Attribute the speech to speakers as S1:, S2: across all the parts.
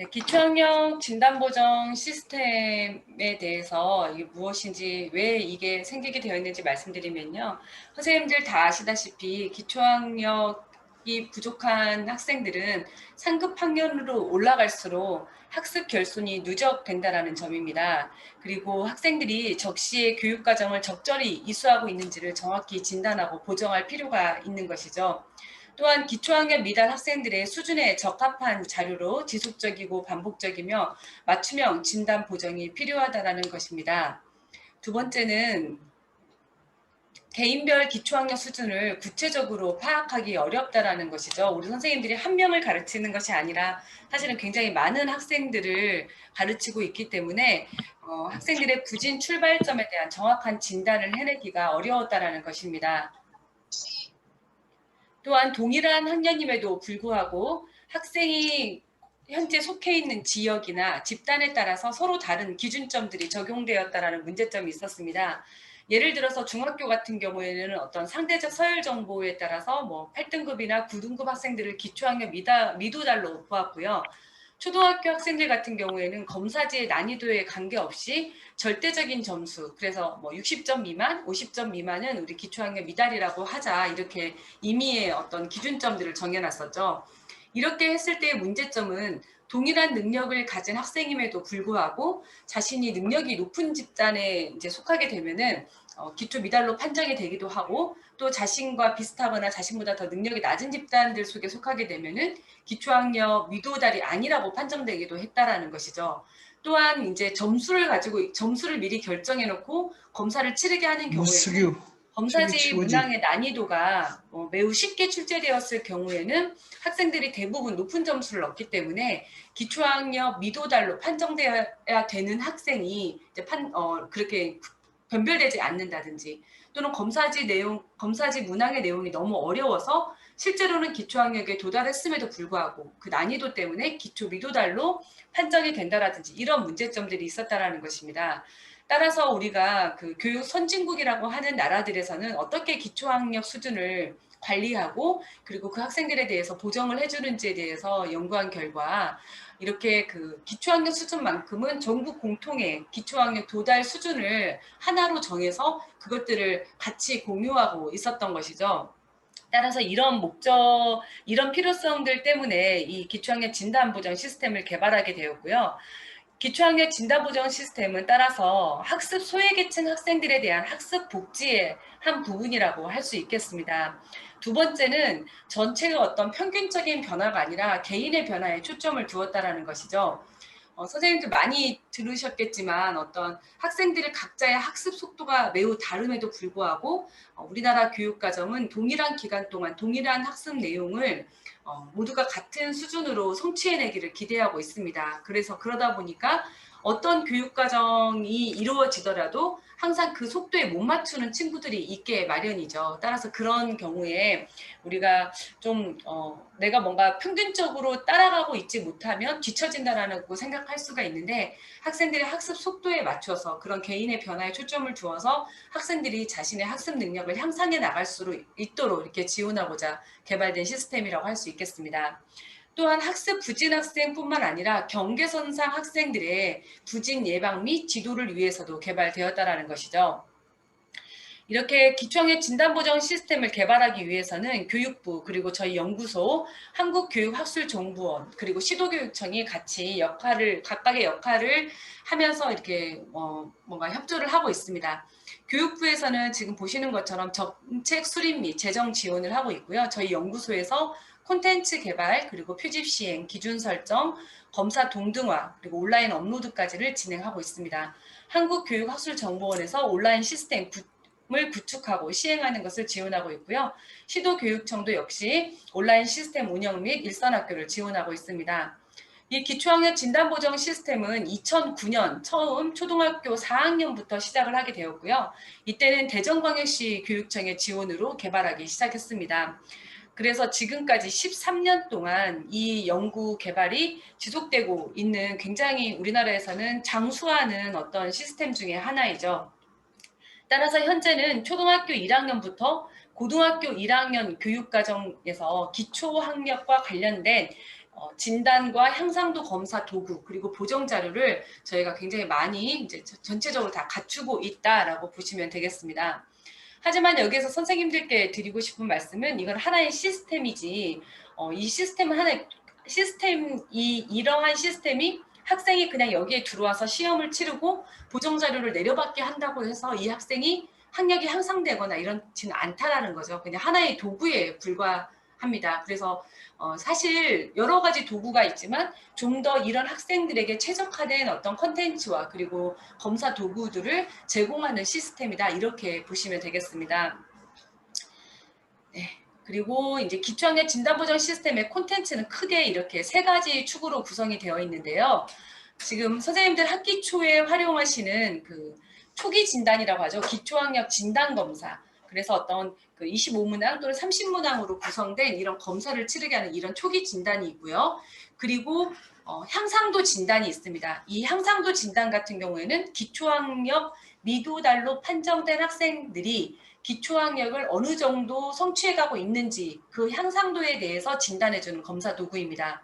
S1: 네, 기초학력 진단보정 시스템에 대해서 이게 무엇인지, 왜 이게 생기게 되어 있는지 말씀드리면요. 선생님들 다 아시다시피 기초학력이 부족한 학생들은 상급 학년으로 올라갈수록 학습 결손이 누적된다는 점입니다. 그리고 학생들이 적시에 교육과정을 적절히 이수하고 있는지를 정확히 진단하고 보정할 필요가 있는 것이죠. 또한 기초학력 미달 학생들의 수준에 적합한 자료로 지속적이고 반복적이며 맞춤형 진단 보정이 필요하다는 것입니다. 두 번째는 개인별 기초학력 수준을 구체적으로 파악하기 어렵다는 것이죠. 우리 선생님들이 한 명을 가르치는 것이 아니라 사실은 굉장히 많은 학생들을 가르치고 있기 때문에 학생들의 구진 출발점에 대한 정확한 진단을 해내기가 어려웠다는 것입니다. 또한 동일한 학년임에도 불구하고 학생이 현재 속해 있는 지역이나 집단에 따라서 서로 다른 기준점들이 적용되었다는 문제점이 있었습니다. 예를 들어서 중학교 같은 경우에는 어떤 상대적 서열 정보에 따라서 8등급이나 9등급 학생들을 기초학력 미도달로 보았고요. 초등학교 학생들 같은 경우에는 검사지의 난이도에 관계없이 절대적인 점수, 그래서 60점 미만, 50점 미만은 우리 기초학력 미달이라고 하자, 이렇게 임의의 어떤 기준점들을 정해놨었죠. 이렇게 했을 때의 문제점은 동일한 능력을 가진 학생임에도 불구하고 자신이 능력이 높은 집단에 이제 속하게 되면은 기초 미달로 판정이 되기도 하고, 또 자신과 비슷하거나 자신보다 더 능력이 낮은 집단들 속에 속하게 되면은 기초학력 미도달이 아니라고 판정되기도 했다라는 것이죠. 또한 이제 점수를 미리 결정해 놓고 검사를 치르게 하는 경우에는
S2: 무스교 저기
S1: 검사지
S2: 치우지.
S1: 문항의 난이도가 매우 쉽게 출제되었을 경우에는 학생들이 대부분 높은 점수를 얻기 때문에 기초학력 미도달로 판정되어야 되는 학생이 이제 그렇게 변별되지 않는다든지, 또는 검사지 문항의 내용이 너무 어려워서 실제로는 기초학력에 도달했음에도 불구하고 그 난이도 때문에 기초 미도달로 판정이 된다라든지, 이런 문제점들이 있었다라는 것입니다. 따라서 우리가 그 교육 선진국이라고 하는 나라들에서는 어떻게 기초학력 수준을 관리하고 그리고 그 학생들에 대해서 보정을 해주는지에 대해서 연구한 결과, 이렇게 그 기초학력 수준만큼은 전국 공통의 기초학력 도달 수준을 하나로 정해서 그것들을 같이 공유하고 있었던 것이죠. 따라서 이런 필요성들 때문에 이 기초학력 진단보정 시스템을 개발하게 되었고요. 기초학력 진단보정 시스템은 따라서 학습 소외계층 학생들에 대한 학습 복지의 한 부분이라고 할 수 있겠습니다. 두 번째는 전체가 어떤 평균적인 변화가 아니라 개인의 변화에 초점을 두었다는 것이죠. 선생님들 많이 들으셨겠지만 어떤 학생들의 각자의 학습 속도가 매우 다름에도 불구하고 우리나라 교육과정은 동일한 기간 동안 동일한 학습 내용을 모두가 같은 수준으로 성취해내기를 기대하고 있습니다. 그래서 그러다 보니까 어떤 교육과정이 이루어지더라도 항상 그 속도에 못 맞추는 친구들이 있게 마련이죠. 따라서 그런 경우에 우리가 좀 내가 뭔가 평균적으로 따라가고 있지 못하면 뒤처진다라고 생각할 수가 있는데, 학생들의 학습 속도에 맞춰서 그런 개인의 변화에 초점을 두어서 학생들이 자신의 학습 능력을 향상해 나갈 수 있도록 이렇게 지원하고자 개발된 시스템이라고 할 수 있겠습니다. 또한 학습 부진 학생뿐만 아니라 경계선상 학생들의 부진 예방 및 지도를 위해서도 개발되었다는 것이죠. 이렇게 기초학력 진단보정 시스템을 개발하기 위해서는 교육부, 그리고 저희 연구소, 한국교육학술정보원, 그리고 시도교육청이 같이 각각의 역할을 하면서 이렇게 뭔가 협조를 하고 있습니다. 교육부에서는 지금 보시는 것처럼 정책 수립 및 재정 지원을 하고 있고요. 저희 연구소에서 콘텐츠 개발, 그리고 표집 시행, 기준 설정, 검사 동등화, 그리고 온라인 업로드까지를 진행하고 있습니다. 한국교육학술정보원에서 온라인 시스템 을 구축하고 시행하는 것을 지원하고 있고요. 시도교육청도 역시 온라인 시스템 운영 및 일선학교를 지원하고 있습니다. 이 기초학력 진단보정 시스템은 2009년 처음 초등학교 4학년부터 시작을 하게 되었고요. 이때는 대전광역시 교육청의 지원으로 개발하기 시작했습니다. 그래서 지금까지 13년 동안 이 연구 개발이 지속되고 있는, 굉장히 우리나라에서는 장수하는 어떤 시스템 중에 하나이죠. 따라서 현재는 초등학교 1학년부터 고등학교 1학년 교육과정에서 기초학력과 관련된 진단과 향상도 검사 도구 그리고 보정 자료를 저희가 굉장히 많이 이제 전체적으로 다 갖추고 있다라고 보시면 되겠습니다. 하지만 여기에서 선생님들께 드리고 싶은 말씀은 이건 하나의 시스템이지 이 시스템은 하나의 이러한 시스템이 학생이 그냥 여기에 들어와서 시험을 치르고 보정 자료를 내려받게 한다고 해서 이 학생이 학력이 향상되거나 이렇지는 않다라는 거죠. 그냥 하나의 도구에 불과합니다. 그래서 사실 여러 가지 도구가 있지만 좀 더 이런 학생들에게 최적화된 어떤 컨텐츠와 그리고 검사 도구들을 제공하는 시스템이다. 이렇게 보시면 되겠습니다. 네. 그리고 이제 기초학력 진단보정 시스템의 콘텐츠는 크게 이렇게 세 가지 축으로 구성이 되어 있는데요. 지금 선생님들 학기 초에 활용하시는 그 초기 진단이라고 하죠. 기초학력 진단검사. 그래서 어떤 그 25문항 또는 30문항으로 구성된 이런 검사를 치르게 하는 이런 초기 진단이 있고요. 그리고 향상도 진단이 있습니다. 이 향상도 진단 같은 경우에는 기초학력 미도달로 판정된 학생들이 기초학력을 어느 정도 성취해가고 있는지 그 향상도에 대해서 진단해주는 검사 도구입니다.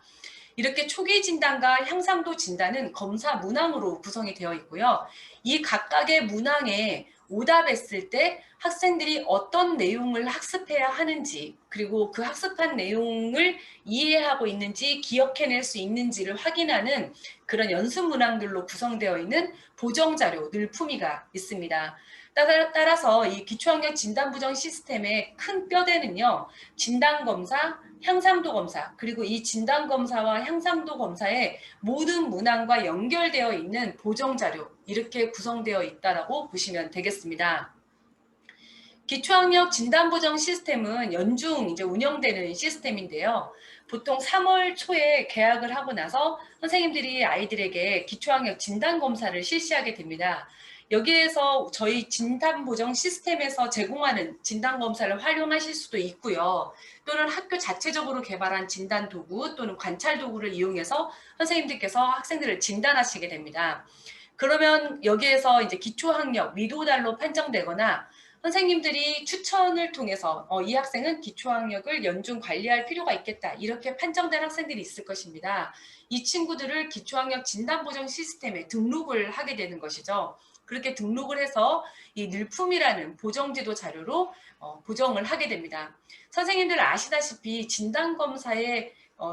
S1: 이렇게 초기 진단과 향상도 진단은 검사 문항으로 구성이 되어 있고요. 이 각각의 문항에 오답했을 때 학생들이 어떤 내용을 학습해야 하는지 그리고 그 학습한 내용을 이해하고 있는지 기억해낼 수 있는지를 확인하는 그런 연습 문항들로 구성되어 있는 보정자료 늘품위가 있습니다. 따라서 이 기초학력 진단부정 시스템의 큰 뼈대는요. 진단검사, 향상도 검사 그리고 이 진단검사와 향상도 검사의 모든 문항과 연결되어 있는 보정자료 이렇게 구성되어 있다고 보시면 되겠습니다. 기초학력 진단보정 시스템은 연중 이제 운영되는 시스템인데요. 보통 3월 초에 개학을 하고 나서 선생님들이 아이들에게 기초학력 진단검사를 실시하게 됩니다. 여기에서 저희 진단보정 시스템에서 제공하는 진단검사를 활용하실 수도 있고요. 또는 학교 자체적으로 개발한 진단도구 또는 관찰도구를 이용해서 선생님들께서 학생들을 진단하시게 됩니다. 그러면 여기에서 이제 기초학력 미도달로 판정되거나 선생님들이 추천을 통해서 이 학생은 기초학력을 연중 관리할 필요가 있겠다 이렇게 판정된 학생들이 있을 것입니다. 이 친구들을 기초학력 진단보정 시스템에 등록을 하게 되는 것이죠. 그렇게 등록을 해서 이 늘품이라는 보정지도 자료로 보정을 하게 됩니다. 선생님들 아시다시피 진단검사의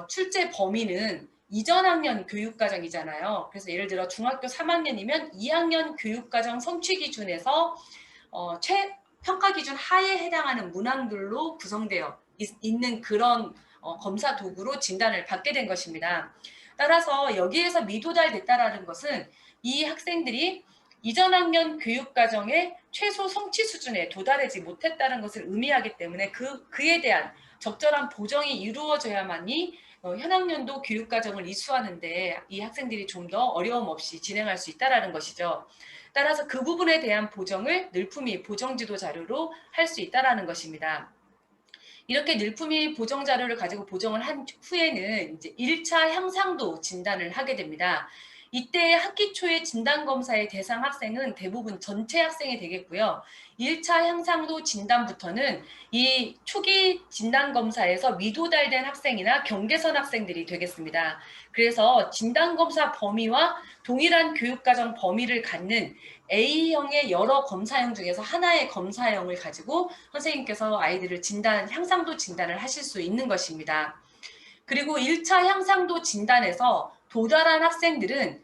S1: 출제 범위는 이전 학년 교육과정이잖아요. 그래서 예를 들어 중학교 3학년이면 2학년 교육과정 성취 기준에서 평가 기준 하에 해당하는 문항들로 구성되어 있는 그런 검사 도구로 진단을 받게 된 것입니다. 따라서 여기에서 미도달됐다라는 것은 이 학생들이 이전 학년 교육과정의 최소 성취 수준에 도달하지 못했다는 것을 의미하기 때문에 그에 대한 적절한 보정이 이루어져야만이 현 학년도 교육과정을 이수하는데 이 학생들이 좀 더 어려움 없이 진행할 수 있다는 것이죠. 따라서 그 부분에 대한 보정을 늘품위 보정지도 자료로 할 수 있다는 것입니다. 이렇게 늘품위 보정 자료를 가지고 보정을 한 후에는 이제 1차 향상도 진단을 하게 됩니다. 이때 학기 초에 진단검사의 대상 학생은 대부분 전체 학생이 되겠고요. 1차 향상도 진단부터는 이 초기 진단검사에서 미도달된 학생이나 경계선 학생들이 되겠습니다. 그래서 진단검사 범위와 동일한 교육과정 범위를 갖는 A형의 여러 검사형 중에서 하나의 검사형을 가지고 선생님께서 아이들을 향상도 진단을 하실 수 있는 것입니다. 그리고 1차 향상도 진단에서 도달한 학생들은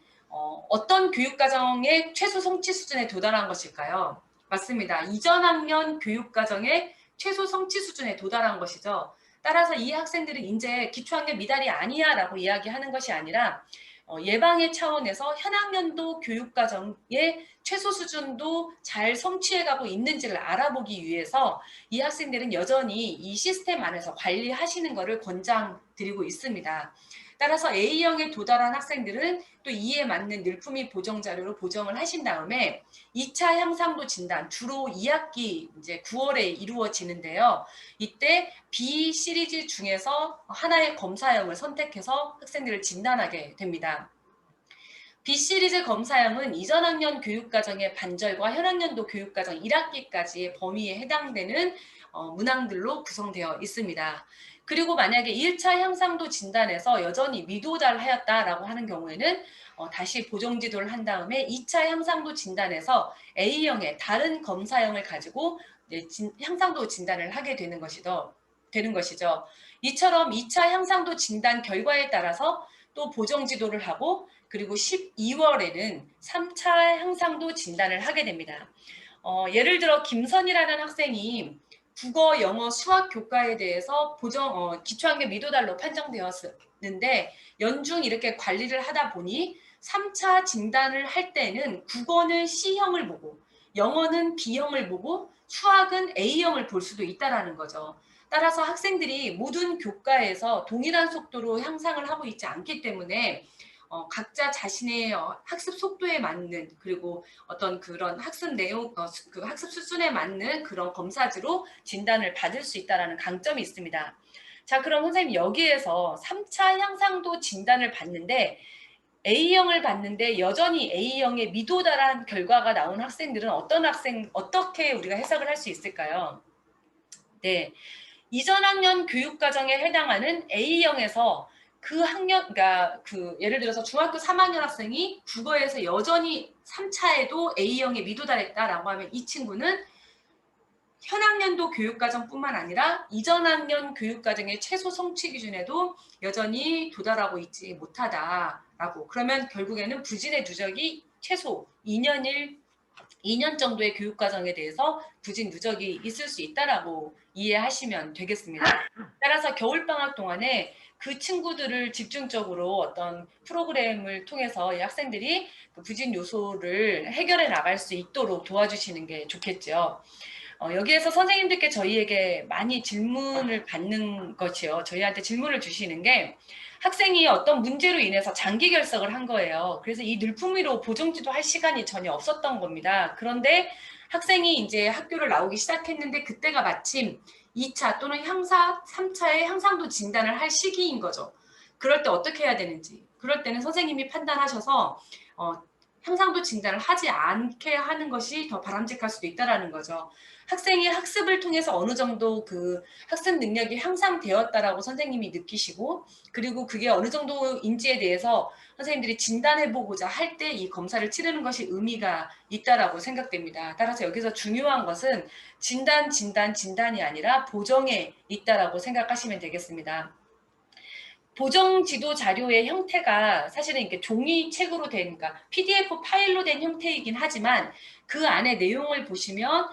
S1: 어떤 교육과정의 최소 성취 수준에 도달한 것일까요? 맞습니다. 이전 학년 교육과정의 최소 성취 수준에 도달한 것이죠. 따라서 이 학생들은 이제 기초학력 미달이 아니야 라고 이야기하는 것이 아니라 예방의 차원에서 현 학년도 교육과정의 최소 수준도 잘 성취해가고 있는지를 알아보기 위해서 이 학생들은 여전히 이 시스템 안에서 관리하시는 것을 권장드리고 있습니다. 따라서 A형에 도달한 학생들은 또 이에 맞는 늘품위 보정 자료로 보정을 하신 다음에 2차 향상도 진단 주로 2학기 이제 9월에 이루어지는데요. 이때 B 시리즈 중에서 하나의 검사형을 선택해서 학생들을 진단하게 됩니다. B 시리즈 검사형은 이전 학년 교육과정의 반절과 현 학년도 교육과정 1학기까지의 범위에 해당되는 문항들로 구성되어 있습니다. 그리고 만약에 1차 향상도 진단에서 여전히 미도달하였다라고 하는 경우에는 다시 보정지도를 한 다음에 2차 향상도 진단에서 A형의 다른 검사형을 가지고 향상도 진단을 하게 되는 것이죠. 이처럼 2차 향상도 진단 결과에 따라서 또 보정지도를 하고 그리고 12월에는 3차 향상도 진단을 하게 됩니다. 예를 들어 김선이라는 학생이 국어, 영어, 수학 교과에 대해서 기초학력 미도달로 판정되었는데 연중 이렇게 관리를 하다 보니 3차 진단을 할 때는 국어는 C형을 보고 영어는 B형을 보고 수학은 A형을 볼 수도 있다는 거죠. 따라서 학생들이 모든 교과에서 동일한 속도로 향상을 하고 있지 않기 때문에 각자 자신의 학습 속도에 맞는 그리고 어떤 그런 학습 내용, 그 학습 수준에 맞는 그런 검사지로 진단을 받을 수 있다는 강점이 있습니다. 자, 그럼 선생님 여기에서 3차 향상도 진단을 받는데 A형을 봤는데 여전히 A형의 미도달한 결과가 나온 학생들은 어떻게 우리가 해석을 할 수 있을까요? 네. 이전 학년 교육과정에 해당하는 A형에서 그 학년, 그러니까 예를 들어서 중학교 3학년 학생이 국어에서 여전히 3차에도 A형에 미도달했다라고 하면 이 친구는 현 학년도 교육과정뿐만 아니라 이전 학년 교육과정의 최소 성취 기준에도 여전히 도달하고 있지 못하다라고. 그러면 결국에는 부진의 누적이 최소 2년 정도의 교육과정에 대해서 부진 누적이 있을 수 있다라고 이해하시면 되겠습니다. 따라서 겨울방학 동안에 그 친구들을 집중적으로 어떤 프로그램을 통해서 이 학생들이 그 부진 요소를 해결해 나갈 수 있도록 도와주시는 게 좋겠죠. 여기에서 선생님들께 저희에게 많이 질문을 받는 것이요. 저희한테 질문을 주시는 게 학생이 어떤 문제로 인해서 장기 결석을 한 거예요. 그래서 이 늘품위로 보정지도 할 시간이 전혀 없었던 겁니다. 그런데 학생이 이제 학교를 나오기 시작했는데 그때가 마침 2차 또는 3차의 향상도 진단을 할 시기인 거죠. 그럴 때 어떻게 해야 되는지. 그럴 때는 선생님이 판단하셔서 향상도 진단을 하지 않게 하는 것이 더 바람직할 수도 있다는 거죠. 학생이 학습을 통해서 어느 정도 그 학습 능력이 향상되었다라고 선생님이 느끼시고 그리고 그게 어느 정도인지에 대해서 선생님들이 진단해보고자 할 때 이 검사를 치르는 것이 의미가 있다라고 생각됩니다. 따라서 여기서 중요한 것은 진단이 아니라 보정에 있다라고 생각하시면 되겠습니다. 보정 지도 자료의 형태가 사실은 이렇게 종이책으로 된, 그러니까 PDF 파일로 된 형태이긴 하지만 그 안에 내용을 보시면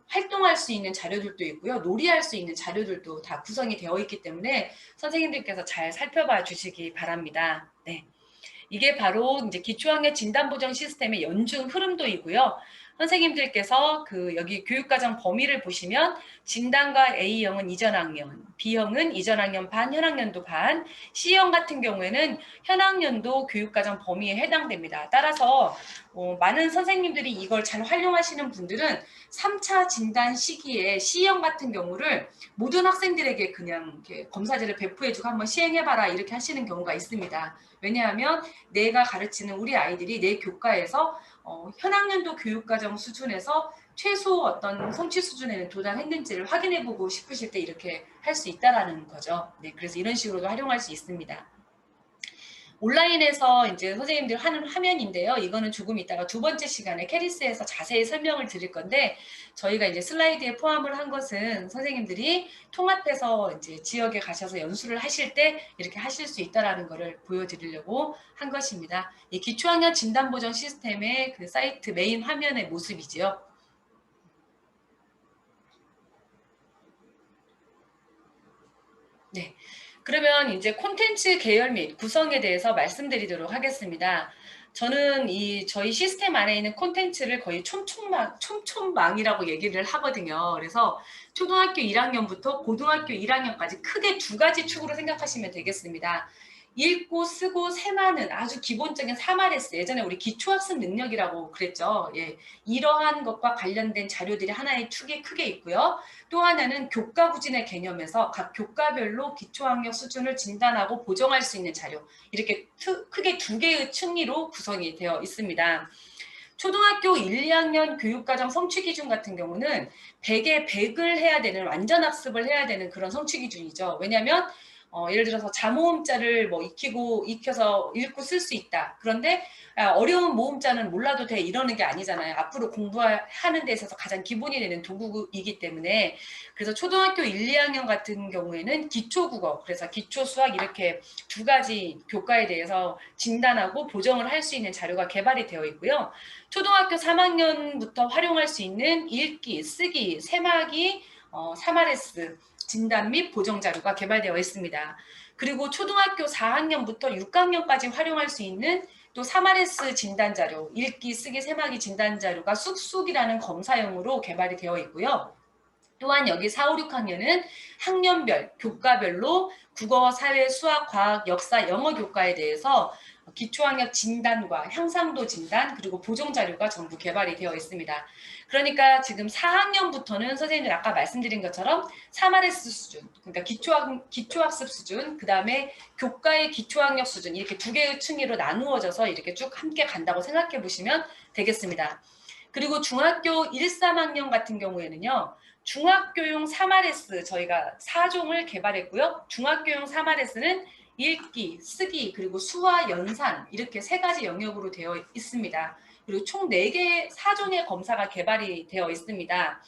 S1: 활동할 수 있는 자료들도 있고요. 놀이할 수 있는 자료들도 다 구성이 되어 있기 때문에 선생님들께서 잘 살펴봐 주시기 바랍니다. 네. 이게 바로 이제 기초학력 진단보정 시스템의 연중 흐름도이고요. 선생님들께서 여기 교육과정 범위를 보시면 진단과 A형은 이전 학년, B형은 이전 학년 반, 현 학년도 반, C형 같은 경우에는 현 학년도 교육과정 범위에 해당됩니다. 따라서 많은 선생님들이 이걸 잘 활용하시는 분들은 3차 진단 시기에 C형 같은 경우를 모든 학생들에게 그냥 이렇게 검사지를 배포해주고 한번 시행해봐라 이렇게 하시는 경우가 있습니다. 왜냐하면 내가 가르치는 우리 아이들이 내 교과에서 현 학년도 교육과정 수준에서 최소 어떤 성취 수준에는 도달했는지를 확인해보고 싶으실 때 이렇게 할 수 있다라는 거죠. 네, 그래서 이런 식으로도 활용할 수 있습니다. 온라인에서 이제 선생님들 하는 화면인데요. 이거는 조금 이따가 두 번째 시간에 캐리스에서 자세히 설명을 드릴 건데 저희가 이제 슬라이드에 포함을 한 것은 선생님들이 통합해서 이제 지역에 가셔서 연수를 하실 때 이렇게 하실 수 있다라는 것을 보여드리려고 한 것입니다. 이 기초학력 진단보정 시스템의 그 사이트 메인 화면의 모습이지요. 네. 그러면 이제 콘텐츠 계열 및 구성에 대해서 말씀드리도록 하겠습니다. 저는 저희 시스템 안에 있는 콘텐츠를 거의 촘촘망이라고 얘기를 하거든요. 그래서 초등학교 1학년부터 고등학교 1학년까지 크게 두 가지 축으로 생각하시면 되겠습니다. 읽고 쓰고 세마는 아주 기본적인 3RS, 예전에 우리 기초학습 능력이라고 그랬죠. 예, 이러한 것과 관련된 자료들이 하나의 축이 크게 있고요. 또 하나는 교과 부진의 개념에서 각 교과별로 기초학력 수준을 진단하고 보정할 수 있는 자료, 이렇게 크게 두 개의 층위로 구성이 되어 있습니다. 초등학교 1, 2학년 교육과정 성취 기준 같은 경우는 100에 100을 해야 되는 완전 학습을 해야 되는 그런 성취 기준이죠. 왜냐하면 예를 들어서 자모음자를 뭐 익혀서 읽고 쓸 수 있다. 그런데 어려운 모음자는 몰라도 돼 이러는 게 아니잖아요. 앞으로 공부하는 데 있어서 가장 기본이 되는 도구이기 때문에 그래서 초등학교 1, 2학년 같은 경우에는 기초국어, 그래서 기초수학 이렇게 두 가지 교과에 대해서 진단하고 보정을 할 수 있는 자료가 개발이 되어 있고요. 초등학교 3학년부터 활용할 수 있는 읽기, 쓰기, 세마기, 3RS 진단 및 보정 자료가 개발되어 있습니다. 그리고 초등학교 4학년부터 6학년까지 활용할 수 있는 또 3RS 진단 자료, 읽기, 쓰기, 세마기 진단 자료가 쑥쑥이라는 검사용으로 개발이 되어 있고요. 또한 여기 4, 5, 6학년은 학년별, 교과별로 국어, 사회, 수학, 과학, 역사, 영어 교과에 대해서 기초학력 진단과 향상도 진단 그리고 보정 자료가 전부 개발이 되어 있습니다. 그러니까 지금 4학년부터는 선생님들 아까 말씀드린 것처럼 3RS 수준, 그러니까 기초학습 수준, 그 다음에 교과의 기초학력 수준 이렇게 두 개의 층위로 나누어져서 이렇게 쭉 함께 간다고 생각해 보시면 되겠습니다. 그리고 중학교 1, 3학년 같은 경우에는요. 중학교용 3RS 저희가 4종을 개발했고요. 중학교용 3RS는 읽기, 쓰기, 그리고 수화, 연산 이렇게 세 가지 영역으로 되어 있습니다. 그리고 총 4개 4종의 검사가 개발이 되어 있습니다.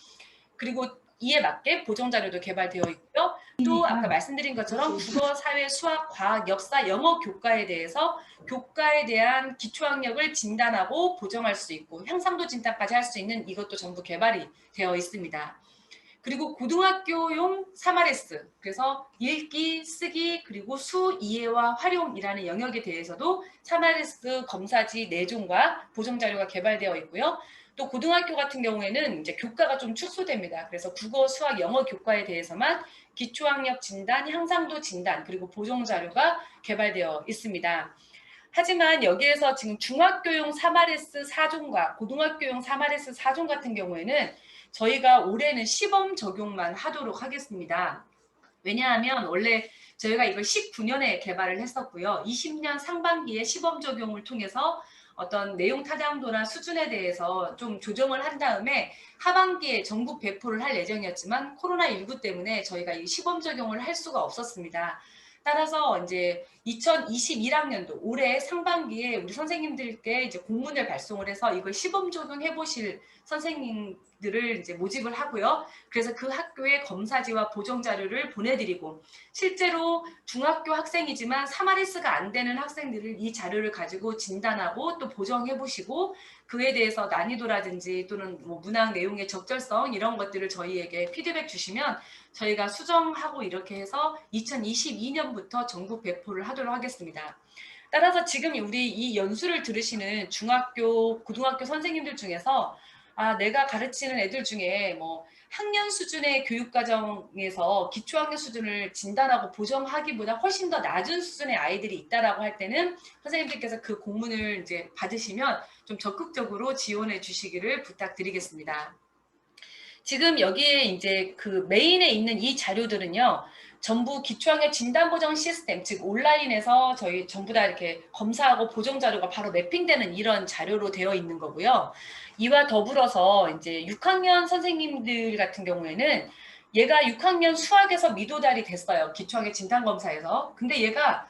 S1: 그리고 이에 맞게 보정 자료도 개발되어 있고요. 또 아까 말씀드린 것처럼 국어, 사회, 수학, 과학, 역사, 영어 교과에 대해서 교과에 대한 기초학력을 진단하고 보정할 수 있고 향상도 진단까지 할 수 있는 이것도 전부 개발이 되어 있습니다. 그리고 고등학교용 3RS, 그래서 읽기, 쓰기, 그리고 수, 이해와 활용이라는 영역에 대해서도 3RS 검사지 4종과 보정 자료가 개발되어 있고요. 또 고등학교 같은 경우에는 이제 교과가 좀 축소됩니다. 그래서 국어, 수학, 영어 교과에 대해서만 기초학력 진단, 향상도 진단, 그리고 보정 자료가 개발되어 있습니다. 하지만 여기에서 지금 중학교용 3RS 4종과 고등학교용 3RS 4종 같은 경우에는 저희가 올해는 시범 적용만 하도록 하겠습니다. 왜냐하면 원래 저희가 이걸 19년에 개발을 했었고요. 20년 상반기에 시범 적용을 통해서 어떤 내용 타당도나 수준에 대해서 좀 조정을 한 다음에 하반기에 전국 배포를 할 예정이었지만 코로나19 때문에 저희가 이 시범 적용을 할 수가 없었습니다. 따라서 이제 2021학년도 올해 상반기에 우리 선생님들께 이제 공문을 발송을 해서 이걸 시범 적용해 보실 선생님들을 이제 모집을 하고요. 그래서 그 학교에 검사지와 보정 자료를 보내드리고 실제로 중학교 학생이지만 3RS가 안 되는 학생들을 이 자료를 가지고 진단하고 또 보정해 보시고 그에 대해서 난이도라든지 또는 뭐 문항 내용의 적절성 이런 것들을 저희에게 피드백 주시면 저희가 수정하고 이렇게 해서 2022년부터 전국 배포를 하도록 하겠습니다. 따라서 지금 우리 이 연수를 들으시는 중학교, 고등학교 선생님들 중에서 내가 가르치는 애들 중에 뭐 학년 수준의 교육과정에서 기초학력 수준을 진단하고 보정하기보다 훨씬 더 낮은 수준의 아이들이 있다라고 할 때는 선생님들께서 그 공문을 이제 받으시면 좀 적극적으로 지원해 주시기를 부탁드리겠습니다. 지금 여기에 이제 그 메인에 있는 이 자료들은요. 전부 기초학력 진단보정 시스템, 즉 온라인에서 저희 전부 다 이렇게 검사하고 보정 자료가 바로 매핑되는 이런 자료로 되어 있는 거고요. 이와 더불어서 이제 6학년 선생님들 같은 경우에는 얘가 6학년 수학에서 미도달이 됐어요. 기초학력 진단검사에서. 근데 얘가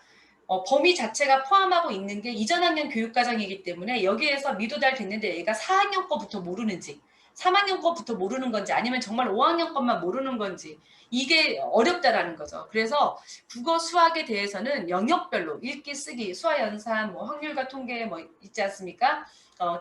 S1: 범위 자체가 포함하고 있는 게 이전 학년 교육과정이기 때문에 여기에서 미도달 됐는데 얘가 4학년 거부터 모르는지 3학년 거부터 모르는 건지 아니면 정말 5학년 것만 모르는 건지 이게 어렵다라는 거죠. 그래서 국어 수학에 대해서는 영역별로 읽기, 쓰기, 수화, 연산, 뭐 확률과 통계 뭐 있지 않습니까?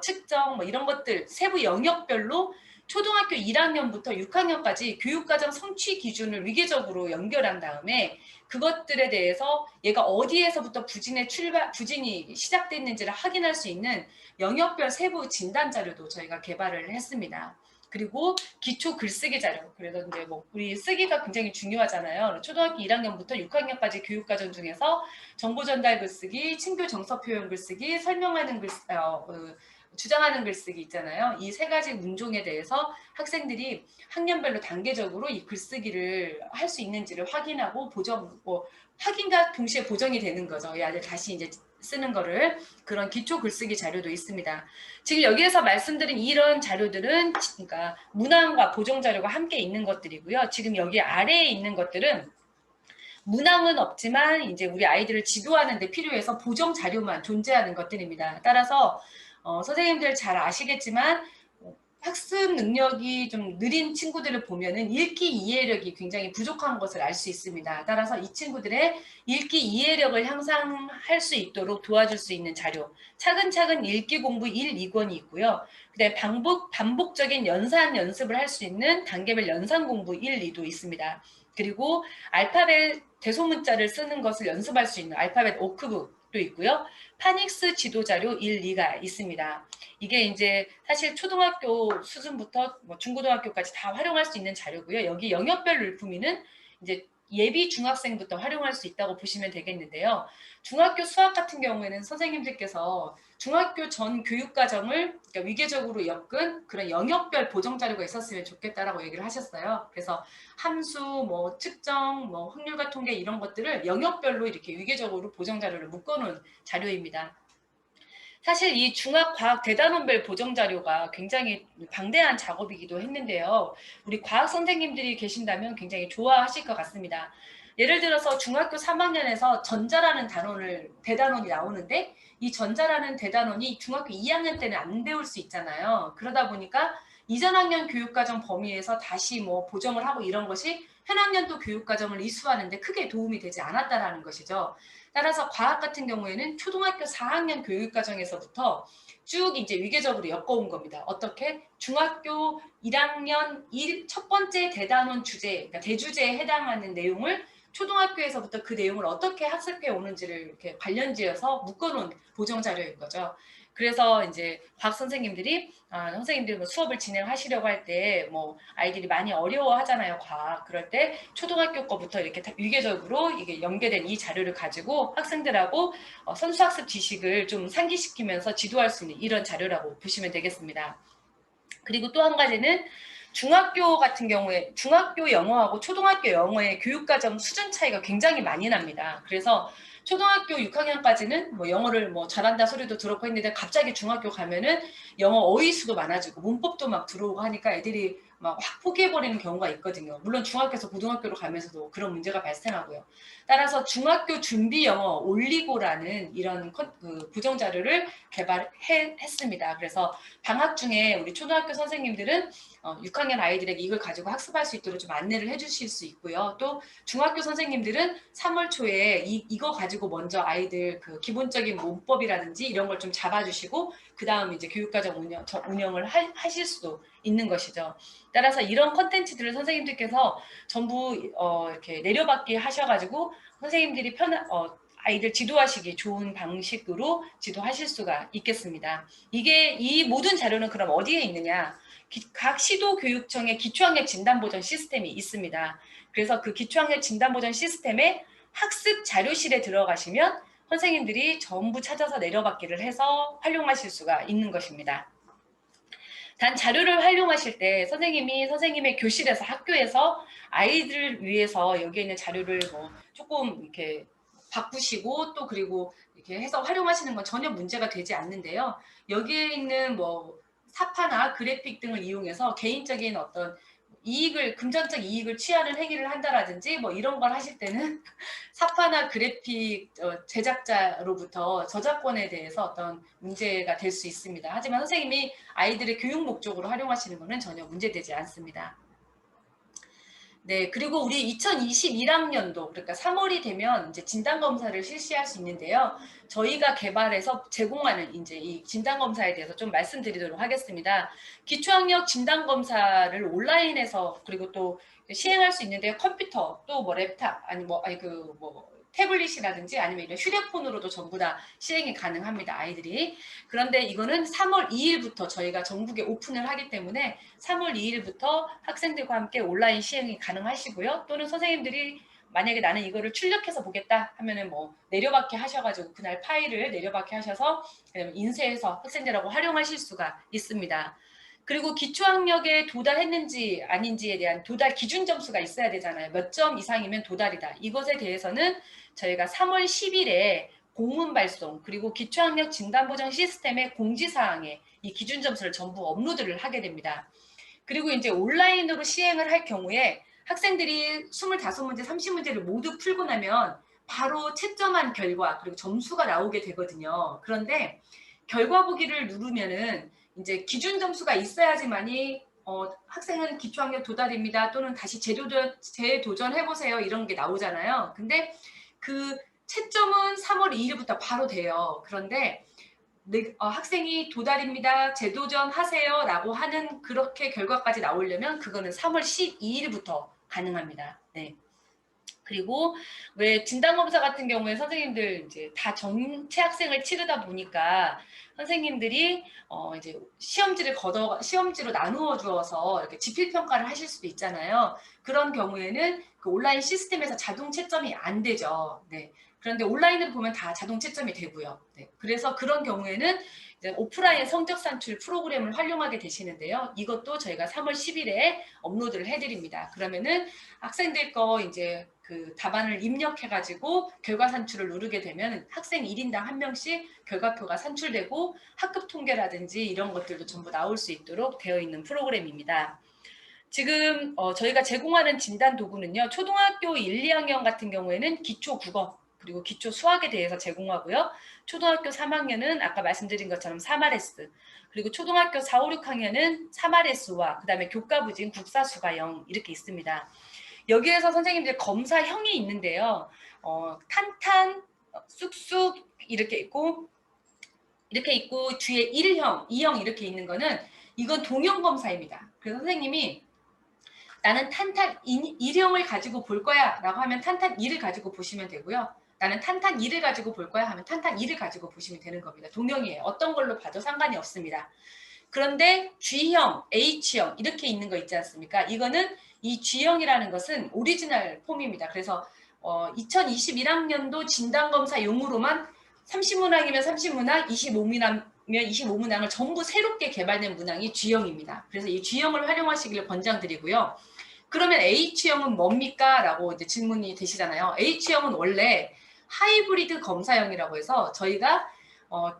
S1: 측정 뭐 이런 것들 세부 영역별로 초등학교 1학년부터 6학년까지 교육과정 성취 기준을 위계적으로 연결한 다음에 그것들에 대해서 얘가 어디에서부터 부진이 시작됐는지를 확인할 수 있는 영역별 세부 진단 자료도 저희가 개발을 했습니다. 그리고 기초 글쓰기 자료. 그래서 이제 뭐 우리 쓰기가 굉장히 중요하잖아요. 초등학교 1학년부터 6학년까지 교육과정 중에서 정보 전달 글쓰기, 친교 정서 표현 글쓰기, 설명하는 주장하는 글쓰기 있잖아요. 이 세 가지 문종에 대해서 학생들이 학년별로 단계적으로 이 글쓰기를 할 수 있는지를 확인하고 확인과 동시에 보정이 되는 거죠. 이 아이들 다시 이제 쓰는 거를 그런 기초 글쓰기 자료도 있습니다. 지금 여기에서 말씀드린 이런 자료들은 그러니까 문항과 보정 자료가 함께 있는 것들이고요. 지금 여기 아래에 있는 것들은 문항은 없지만 이제 우리 아이들을 지도하는 데 필요해서 보정 자료만 존재하는 것들입니다. 따라서 선생님들 잘 아시겠지만 학습 능력이 좀 느린 친구들을 보면은 읽기 이해력이 굉장히 부족한 것을 알 수 있습니다. 따라서 이 친구들의 읽기 이해력을 향상할 수 있도록 도와줄 수 있는 자료, 차근차근 읽기 공부 1, 2권이 있고요. 그다음에 반복적인 연산 연습을 할 수 있는 단계별 연산 공부 1, 2도 있습니다. 그리고 알파벳 대소문자를 쓰는 것을 연습할 수 있는 알파벳 워크북도 있고요. 파닉스 지도자료 1, 2가 있습니다. 이게 이제 사실 초등학교 수준부터 뭐 중고등학교까지 다 활용할 수 있는 자료고요. 여기 영역별 물품위는 이제 예비 중학생부터 활용할 수 있다고 보시면 되겠는데요. 중학교 수학 같은 경우에는 선생님들께서 중학교 전 교육과정을 그러니까 위계적으로 엮은 그런 영역별 보정 자료가 있었으면 좋겠다라고 얘기를 하셨어요. 그래서 함수, 뭐 측정, 뭐 확률과 통계 이런 것들을 영역별로 이렇게 위계적으로 보정 자료를 묶어놓은 자료입니다. 사실 이 중학과학 대단원별 보정 자료가 굉장히 방대한 작업이기도 했는데요. 우리 과학 선생님들이 계신다면 굉장히 좋아하실 것 같습니다. 예를 들어서 중학교 3학년에서 전자라는 대단원이 나오는데 이 전자라는 대단원이 중학교 2학년 때는 안 배울 수 있잖아요. 그러다 보니까 이전 학년 교육과정 범위에서 다시 뭐 보정을 하고 이런 것이 현 학년도 교육과정을 이수하는데 크게 도움이 되지 않았다라는 것이죠. 따라서 과학 같은 경우에는 초등학교 4학년 교육과정에서부터 쭉 이제 위계적으로 엮어온 겁니다. 어떻게? 중학교 1학년 첫 번째 대단원 주제, 그러니까 대주제에 해당하는 내용을 초등학교에서부터 그 내용을 어떻게 학습해 오는지를 이렇게 관련지어서 묶어놓은 보정 자료인 거죠. 그래서 이제 과학 선생님들이 선생님들이 뭐 수업을 진행하시려고 할 때 뭐 아이들이 많이 어려워하잖아요, 과학. 그럴 때 초등학교 거부터 이렇게 위계적으로 이게 연계된 이 자료를 가지고 학생들하고 선수학습 지식을 좀 상기시키면서 지도할 수 있는 이런 자료라고 보시면 되겠습니다. 그리고 또 한 가지는 중학교 같은 경우에 중학교 영어하고 초등학교 영어의 교육과정 수준 차이가 굉장히 많이 납니다. 그래서 초등학교 6학년까지는 뭐 영어를 뭐 잘한다 소리도 들었고 했는데 갑자기 중학교 가면은 영어 어휘수도 많아지고 문법도 막 들어오고 하니까 애들이 막 확 포기해버리는 경우가 있거든요. 물론 중학교에서 고등학교로 가면서도 그런 문제가 발생하고요. 따라서 중학교 준비 영어 올리고라는 이런 부정 자료를 개발했습니다. 그래서 방학 중에 우리 초등학교 선생님들은 6학년 아이들에게 이걸 가지고 학습할 수 있도록 좀 안내를 해주실 수 있고요. 또 중학교 선생님들은 3월 초에 이거 가지고 먼저 아이들 그 기본적인 문법이라든지 이런 걸 좀 잡아주시고 그 다음 이제 교육과정 운영을 하실 수도 있는 것이죠. 따라서 이런 컨텐츠들을 선생님들께서 전부 이렇게 내려받기 하셔가지고 선생님들이 아이들 지도하시기 좋은 방식으로 지도하실 수가 있겠습니다. 이 모든 자료는 그럼 어디에 있느냐? 각 시도교육청의 기초학력 진단보전 시스템이 있습니다. 그래서 그 기초학력 진단보전 시스템에 학습 자료실에 들어가시면 선생님들이 전부 찾아서 내려받기를 해서 활용하실 수가 있는 것입니다. 단 자료를 활용하실 때 선생님이 선생님의 교실에서 학교에서 아이들을 위해서 여기에 있는 자료를 뭐 조금 이렇게 바꾸시고 또 그리고 이렇게 해서 활용하시는 건 전혀 문제가 되지 않는데요. 여기에 있는 뭐 사파나 그래픽 등을 이용해서 개인적인 어떤 금전적 이익을 취하는 행위를 한다라든지 뭐 이런 걸 하실 때는 사파나 그래픽 제작자로부터 저작권에 대해서 어떤 문제가 될 수 있습니다. 하지만 선생님이 아이들의 교육 목적으로 활용하시는 것은 전혀 문제되지 않습니다. 네, 그리고 우리 2021학년도 그러니까 3월이 되면 이제 진단 검사를 실시할 수 있는데요. 저희가 개발해서 제공하는 이제 이 진단 검사에 대해서 좀 말씀드리도록 하겠습니다. 기초학력 진단 검사를 온라인에서 그리고 또 시행할 수 있는데요. 컴퓨터 또 뭐 랩탑 태블릿이라든지 아니면 이런 휴대폰으로도 전부 다 시행이 가능합니다. 아이들이. 그런데 이거는 3월 2일부터 저희가 전국에 오픈을 하기 때문에 3월 2일부터 학생들과 함께 온라인 시행이 가능하시고요. 또는 선생님들이 만약에 나는 이거를 출력해서 보겠다 하면은 뭐 내려받기 하셔가지고 그날 파일을 내려받기 하셔서 인쇄해서 학생들하고 활용하실 수가 있습니다. 그리고 기초학력에 도달했는지 아닌지에 대한 도달 기준 점수가 있어야 되잖아요. 몇 점 이상이면 도달이다. 이것에 대해서는 저희가 3월 10일에 공문 발송 그리고 기초학력 진단보정 시스템의 공지사항에 이 기준 점수를 전부 업로드를 하게 됩니다. 그리고 이제 온라인으로 시행을 할 경우에 학생들이 25문제, 30문제를 모두 풀고 나면 바로 채점한 결과 그리고 점수가 나오게 되거든요. 그런데 결과 보기를 누르면은 이제 기준 점수가 있어야지만이 학생은 기초학력 도달입니다. 또는 다시 재도전해보세요. 이런 게 나오잖아요. 근데 그 채점은 3월 2일부터 바로 돼요. 그런데 학생이 도달입니다. 재도전하세요. 라고 하는 그렇게 결과까지 나오려면 그거는 3월 12일부터 가능합니다. 네. 그리고 왜 진단검사 같은 경우에 선생님들 이제 다 전체 학생을 치르다 보니까 선생님들이 이제 시험지로 나누어 주어서 이렇게 지필 평가를 하실 수도 있잖아요. 그런 경우에는 그 온라인 시스템에서 자동 채점이 안 되죠. 네. 그런데 온라인으로 보면 다 자동 채점이 되고요. 네. 그래서 그런 경우에는 이제 오프라인 성적 산출 프로그램을 활용하게 되시는데요. 이것도 저희가 3월 10일에 업로드를 해드립니다. 그러면은 학생들 거 이제 그 답안을 입력해가지고 결과 산출을 누르게 되면 학생 1인당 1명씩 결과표가 산출되고 학급 통계라든지 이런 것들도 전부 나올 수 있도록 되어 있는 프로그램입니다. 지금 저희가 제공하는 진단 도구는요. 초등학교 1, 2학년 같은 경우에는 기초 국어 그리고 기초 수학에 대해서 제공하고요. 초등학교 3학년은 아까 말씀드린 것처럼 3RS 그리고 초등학교 4, 5, 6학년은 3RS와 그 다음에 교과부진 국사수가형 이렇게 있습니다. 여기에서 선생님들 검사형이 있는데요. 탄탄, 쑥쑥 이렇게 있고 뒤에 1형, 2형 이렇게 있는 거는 이건 동형 검사입니다. 그래서 선생님이 나는 탄탄 1형을 가지고 볼 거야 라고 하면 탄탄 2를 가지고 보시면 되고요. 나는 탄탄 2를 가지고 볼 거야 하면 탄탄 2를 가지고 보시면 되는 겁니다. 동형이에요. 어떤 걸로 봐도 상관이 없습니다. 그런데 G형, H형 이렇게 있는 거 있지 않습니까? 이거는 이 G형이라는 것은 오리지널 폼입니다. 그래서 2021학년도 진단검사용으로만 30문항이면 30문항, 25문항이면 25문항을 전부 새롭게 개발된 문항이 G형입니다. 그래서 이 G형을 활용하시기를 권장드리고요. 그러면 H형은 뭡니까? 라고 이제 질문이 되시잖아요. H형은 원래 하이브리드 검사형이라고 해서 저희가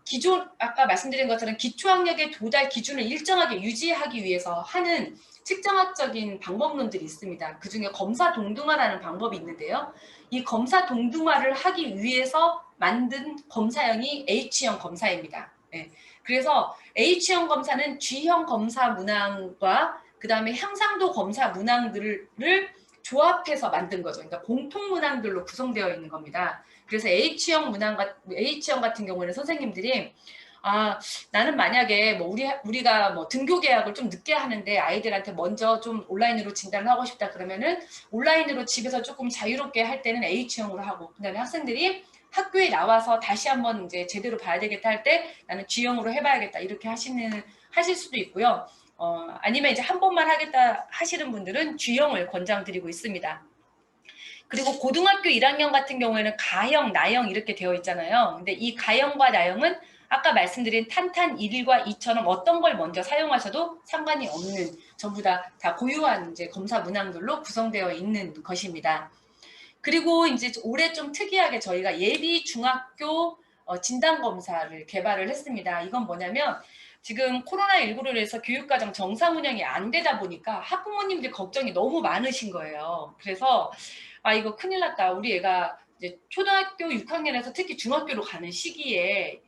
S1: 기존 아까 말씀드린 것처럼 기초학력의 도달 기준을 일정하게 유지하기 위해서 하는 측정학적인 방법론들이 있습니다. 그중에 검사 동등화라는 방법이 있는데요. 이 검사 동등화를 하기 위해서 만든 검사형이 H형 검사입니다. 네. 그래서 H형 검사는 G형 검사 문항과 그 다음에 향상도 검사 문항들을 조합해서 만든 거죠. 그러니까 공통 문항들로 구성되어 있는 겁니다. 그래서 H형 같은 경우에는 선생님들이 나는 만약에 뭐 우리가 뭐 등교 계약을 좀 늦게 하는데 아이들한테 먼저 좀 온라인으로 진단을 하고 싶다 그러면은 온라인으로 집에서 조금 자유롭게 할 때는 H형으로 하고 그다음에 학생들이 학교에 나와서 다시 한번 이제 제대로 봐야 되겠다 할 때 나는 G형으로 해봐야겠다 이렇게 하실 수도 있고요. 아니면 이제 한 번만 하겠다 하시는 분들은 G형을 권장드리고 있습니다. 그리고 고등학교 1학년 같은 경우에는 가형, 나형 이렇게 되어 있잖아요. 근데 이 가형과 나형은 아까 말씀드린 탄탄 1과 2처럼 어떤 걸 먼저 사용하셔도 상관이 없는 전부 다 고유한 이제 검사 문항들로 구성되어 있는 것입니다. 그리고 이제 올해 좀 특이하게 저희가 예비 중학교 진단검사를 개발을 했습니다. 이건 뭐냐면 지금 코로나19로 인해서 교육과정 정상 운영이 안 되다 보니까 학부모님들 걱정이 너무 많으신 거예요. 그래서 이거 큰일 났다. 우리 애가 이제 초등학교 6학년에서 특히 중학교로 가는 시기에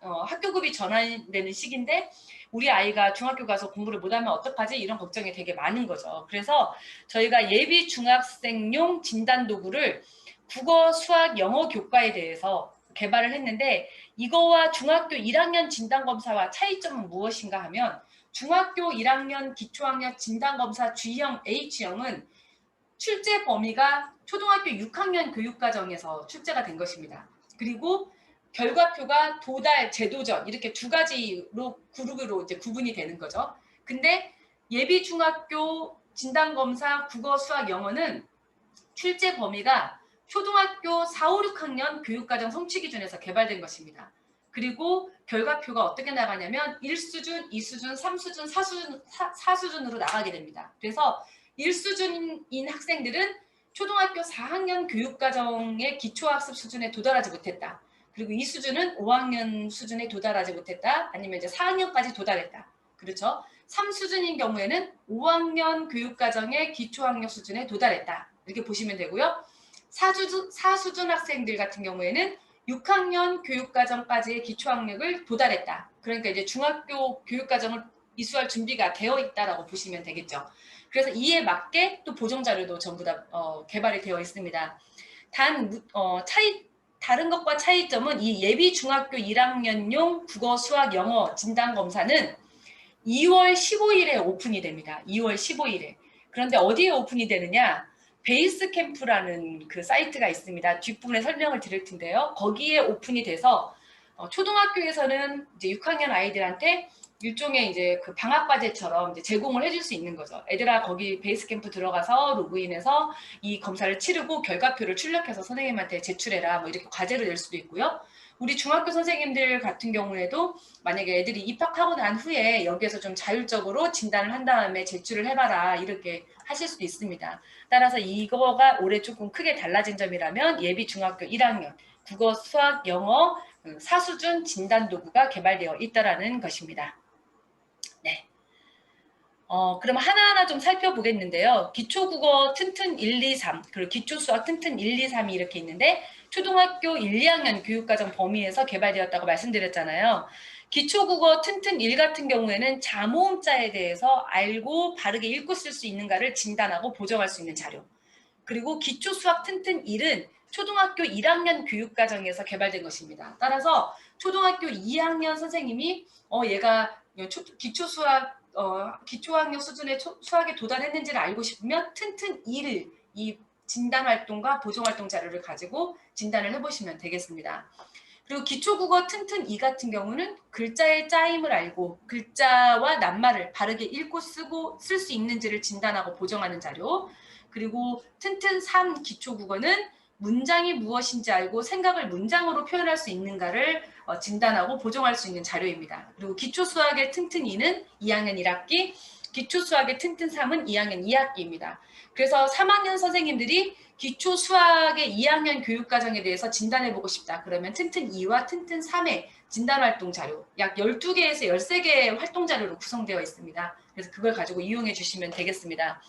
S1: 학교급이 전환되는 시기인데 우리 아이가 중학교 가서 공부를 못하면 어떡하지? 이런 걱정이 되게 많은 거죠. 그래서 저희가 예비 중학생용 진단 도구를 국어, 수학, 영어 교과에 대해서 개발을 했는데 이거와 중학교 1학년 진단검사와 차이점은 무엇인가 하면 중학교 1학년 기초학력 진단검사 G형, H형은 출제 범위가 초등학교 6학년 교육과정에서 출제가 된 것입니다. 그리고 결과표가 도달, 재도전 이렇게 두 가지로 그룹으로 이제 구분이 되는 거죠. 근데 예비 중학교 진단검사 국어, 수학, 영어는 출제 범위가 초등학교 4, 5, 6학년 교육과정 성취 기준에서 개발된 것입니다. 그리고 결과표가 어떻게 나가냐면 1수준, 2수준, 3수준, 4수준으로 나가게 됩니다. 그래서 1수준인 학생들은 초등학교 4학년 교육과정의 기초학습 수준에 도달하지 못했다. 그리고 이 수준은 5학년 수준에 도달하지 못했다. 아니면 이제 4학년까지 도달했다. 그렇죠? 3수준인 경우에는 5학년 교육과정의 기초학력 수준에 도달했다. 이렇게 보시면 되고요. 4수준 학생들 같은 경우에는 6학년 교육과정까지의 기초학력을 도달했다. 그러니까 이제 중학교 교육과정을 이수할 준비가 되어 있다라고 보시면 되겠죠. 그래서 이에 맞게 또 보정자료도 전부 다 개발이 되어 있습니다. 다른 것과 차이점은 이 예비 중학교 1학년용 국어, 수학, 영어 진단 검사는 2월 15일에 오픈이 됩니다. 2월 15일에. 그런데 어디에 오픈이 되느냐? 베이스캠프라는 그 사이트가 있습니다. 뒷부분에 설명을 드릴 텐데요. 거기에 오픈이 돼서 초등학교에서는 이제 6학년 아이들한테 일종의 이제 그 방학과제처럼 이제 제공을 해줄 수 있는 거죠. 애들아 거기 베이스캠프 들어가서 로그인해서 이 검사를 치르고 결과표를 출력해서 선생님한테 제출해라 뭐 이렇게 과제를 낼 수도 있고요. 우리 중학교 선생님들 같은 경우에도 만약에 애들이 입학하고 난 후에 여기에서 좀 자율적으로 진단을 한 다음에 제출을 해봐라 이렇게 하실 수도 있습니다. 따라서 이거가 올해 조금 크게 달라진 점이라면 예비 중학교 1학년 국어, 수학, 영어 4수준 진단 도구가 개발되어 있다라는 것입니다. 네. 그럼 하나하나 좀 살펴보겠는데요. 기초국어 튼튼 1, 2, 3, 그리고 기초수학 튼튼 1, 2, 3이 이렇게 있는데 초등학교 1, 2학년 교육과정 범위에서 개발되었다고 말씀드렸잖아요. 기초국어 튼튼 1 같은 경우에는 자모음자에 대해서 알고 바르게 읽고 쓸 수 있는가를 진단하고 보정할 수 있는 자료. 그리고 기초수학 튼튼 1은 초등학교 1학년 교육과정에서 개발된 것입니다. 따라서 초등학교 2학년 선생님이 얘가 기초수학 기초학력 수준의 수학에 도달했는지를 알고 싶으면 튼튼 2를 이 진단활동과 보정활동 자료를 가지고 진단을 해보시면 되겠습니다. 그리고 기초국어 튼튼 2 같은 경우는 글자의 짜임을 알고 글자와 낱말을 바르게 읽고 쓰고 쓸 수 있는지를 진단하고 보정하는 자료. 그리고 튼튼 3 기초국어는 문장이 무엇인지 알고 생각을 문장으로 표현할 수 있는가를 진단하고 보정할 수 있는 자료입니다. 그리고 기초수학의 튼튼 2는 2학년 1학기, 기초수학의 튼튼 3은 2학년 2학기입니다. 그래서 3학년 선생님들이 기초수학의 2학년 교육과정에 대해서 진단해보고 싶다. 그러면 튼튼 2와 튼튼 3의 진단활동 자료, 약 12개에서 13개의 활동 자료로 구성되어 있습니다. 그래서 그걸 가지고 이용해 주시면 되겠습니다.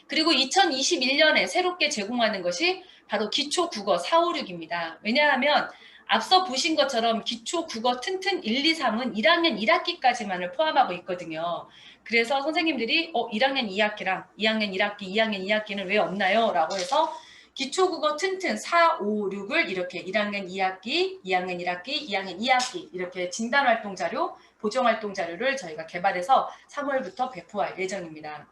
S1: 그리고 2021년에 새롭게 제공하는 것이 바로 기초국어 456입니다. 왜냐하면 앞서 보신 것처럼 기초국어 튼튼 1, 2, 3은 1학년 1학기까지만을 포함하고 있거든요. 그래서 선생님들이 1학년 2학기랑 2학년 1학기, 2학년 2학기는 왜 없나요? 라고 해서 기초국어 튼튼 4, 5, 6을 이렇게 1학년 2학기, 2학년 1학기, 2학년 2학기 이렇게 진단활동 자료, 보정활동 자료를 저희가 개발해서 3월부터 배포할 예정입니다.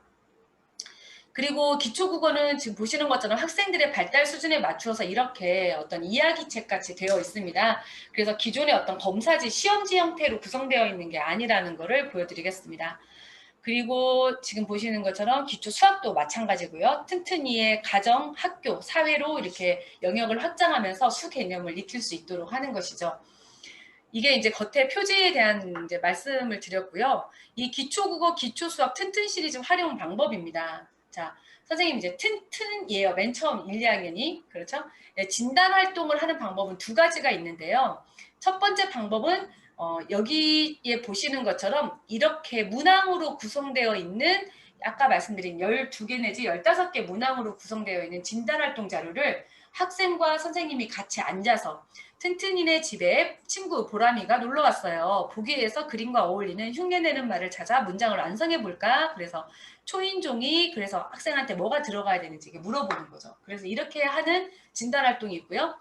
S1: 그리고 기초국어는 지금 보시는 것처럼 학생들의 발달 수준에 맞추어서 이렇게 어떤 이야기책 같이 되어 있습니다. 그래서 기존의 어떤 검사지, 시험지 형태로 구성되어 있는 게 아니라는 것을 보여드리겠습니다. 그리고 지금 보시는 것처럼 기초 수학도 마찬가지고요. 튼튼이의 가정, 학교, 사회로 이렇게 영역을 확장하면서 수 개념을 익힐 수 있도록 하는 것이죠. 이게 이제 겉에 표지에 대한 이제 말씀을 드렸고요. 이 기초국어, 기초수학 튼튼 시리즈 활용 방법입니다. 자, 선생님 이제 튼튼이에요. 맨 처음 1, 2학년이. 그렇죠? 네, 진단 활동을 하는 방법은 두 가지가 있는데요. 첫 번째 방법은 여기에 보시는 것처럼 이렇게 문항으로 구성되어 있는 아까 말씀드린 12개 내지 15개 문항으로 구성되어 있는 진단활동 자료를 학생과 선생님이 같이 앉아서 튼튼이네 집에 친구 보람이가 놀러 왔어요. 보기에서 그림과 어울리는 흉내내는 말을 찾아 문장을 완성해 볼까? 그래서 초인종이 그래서 학생한테 뭐가 들어가야 되는지 물어보는 거죠. 그래서 이렇게 하는 진단 활동이 있고요.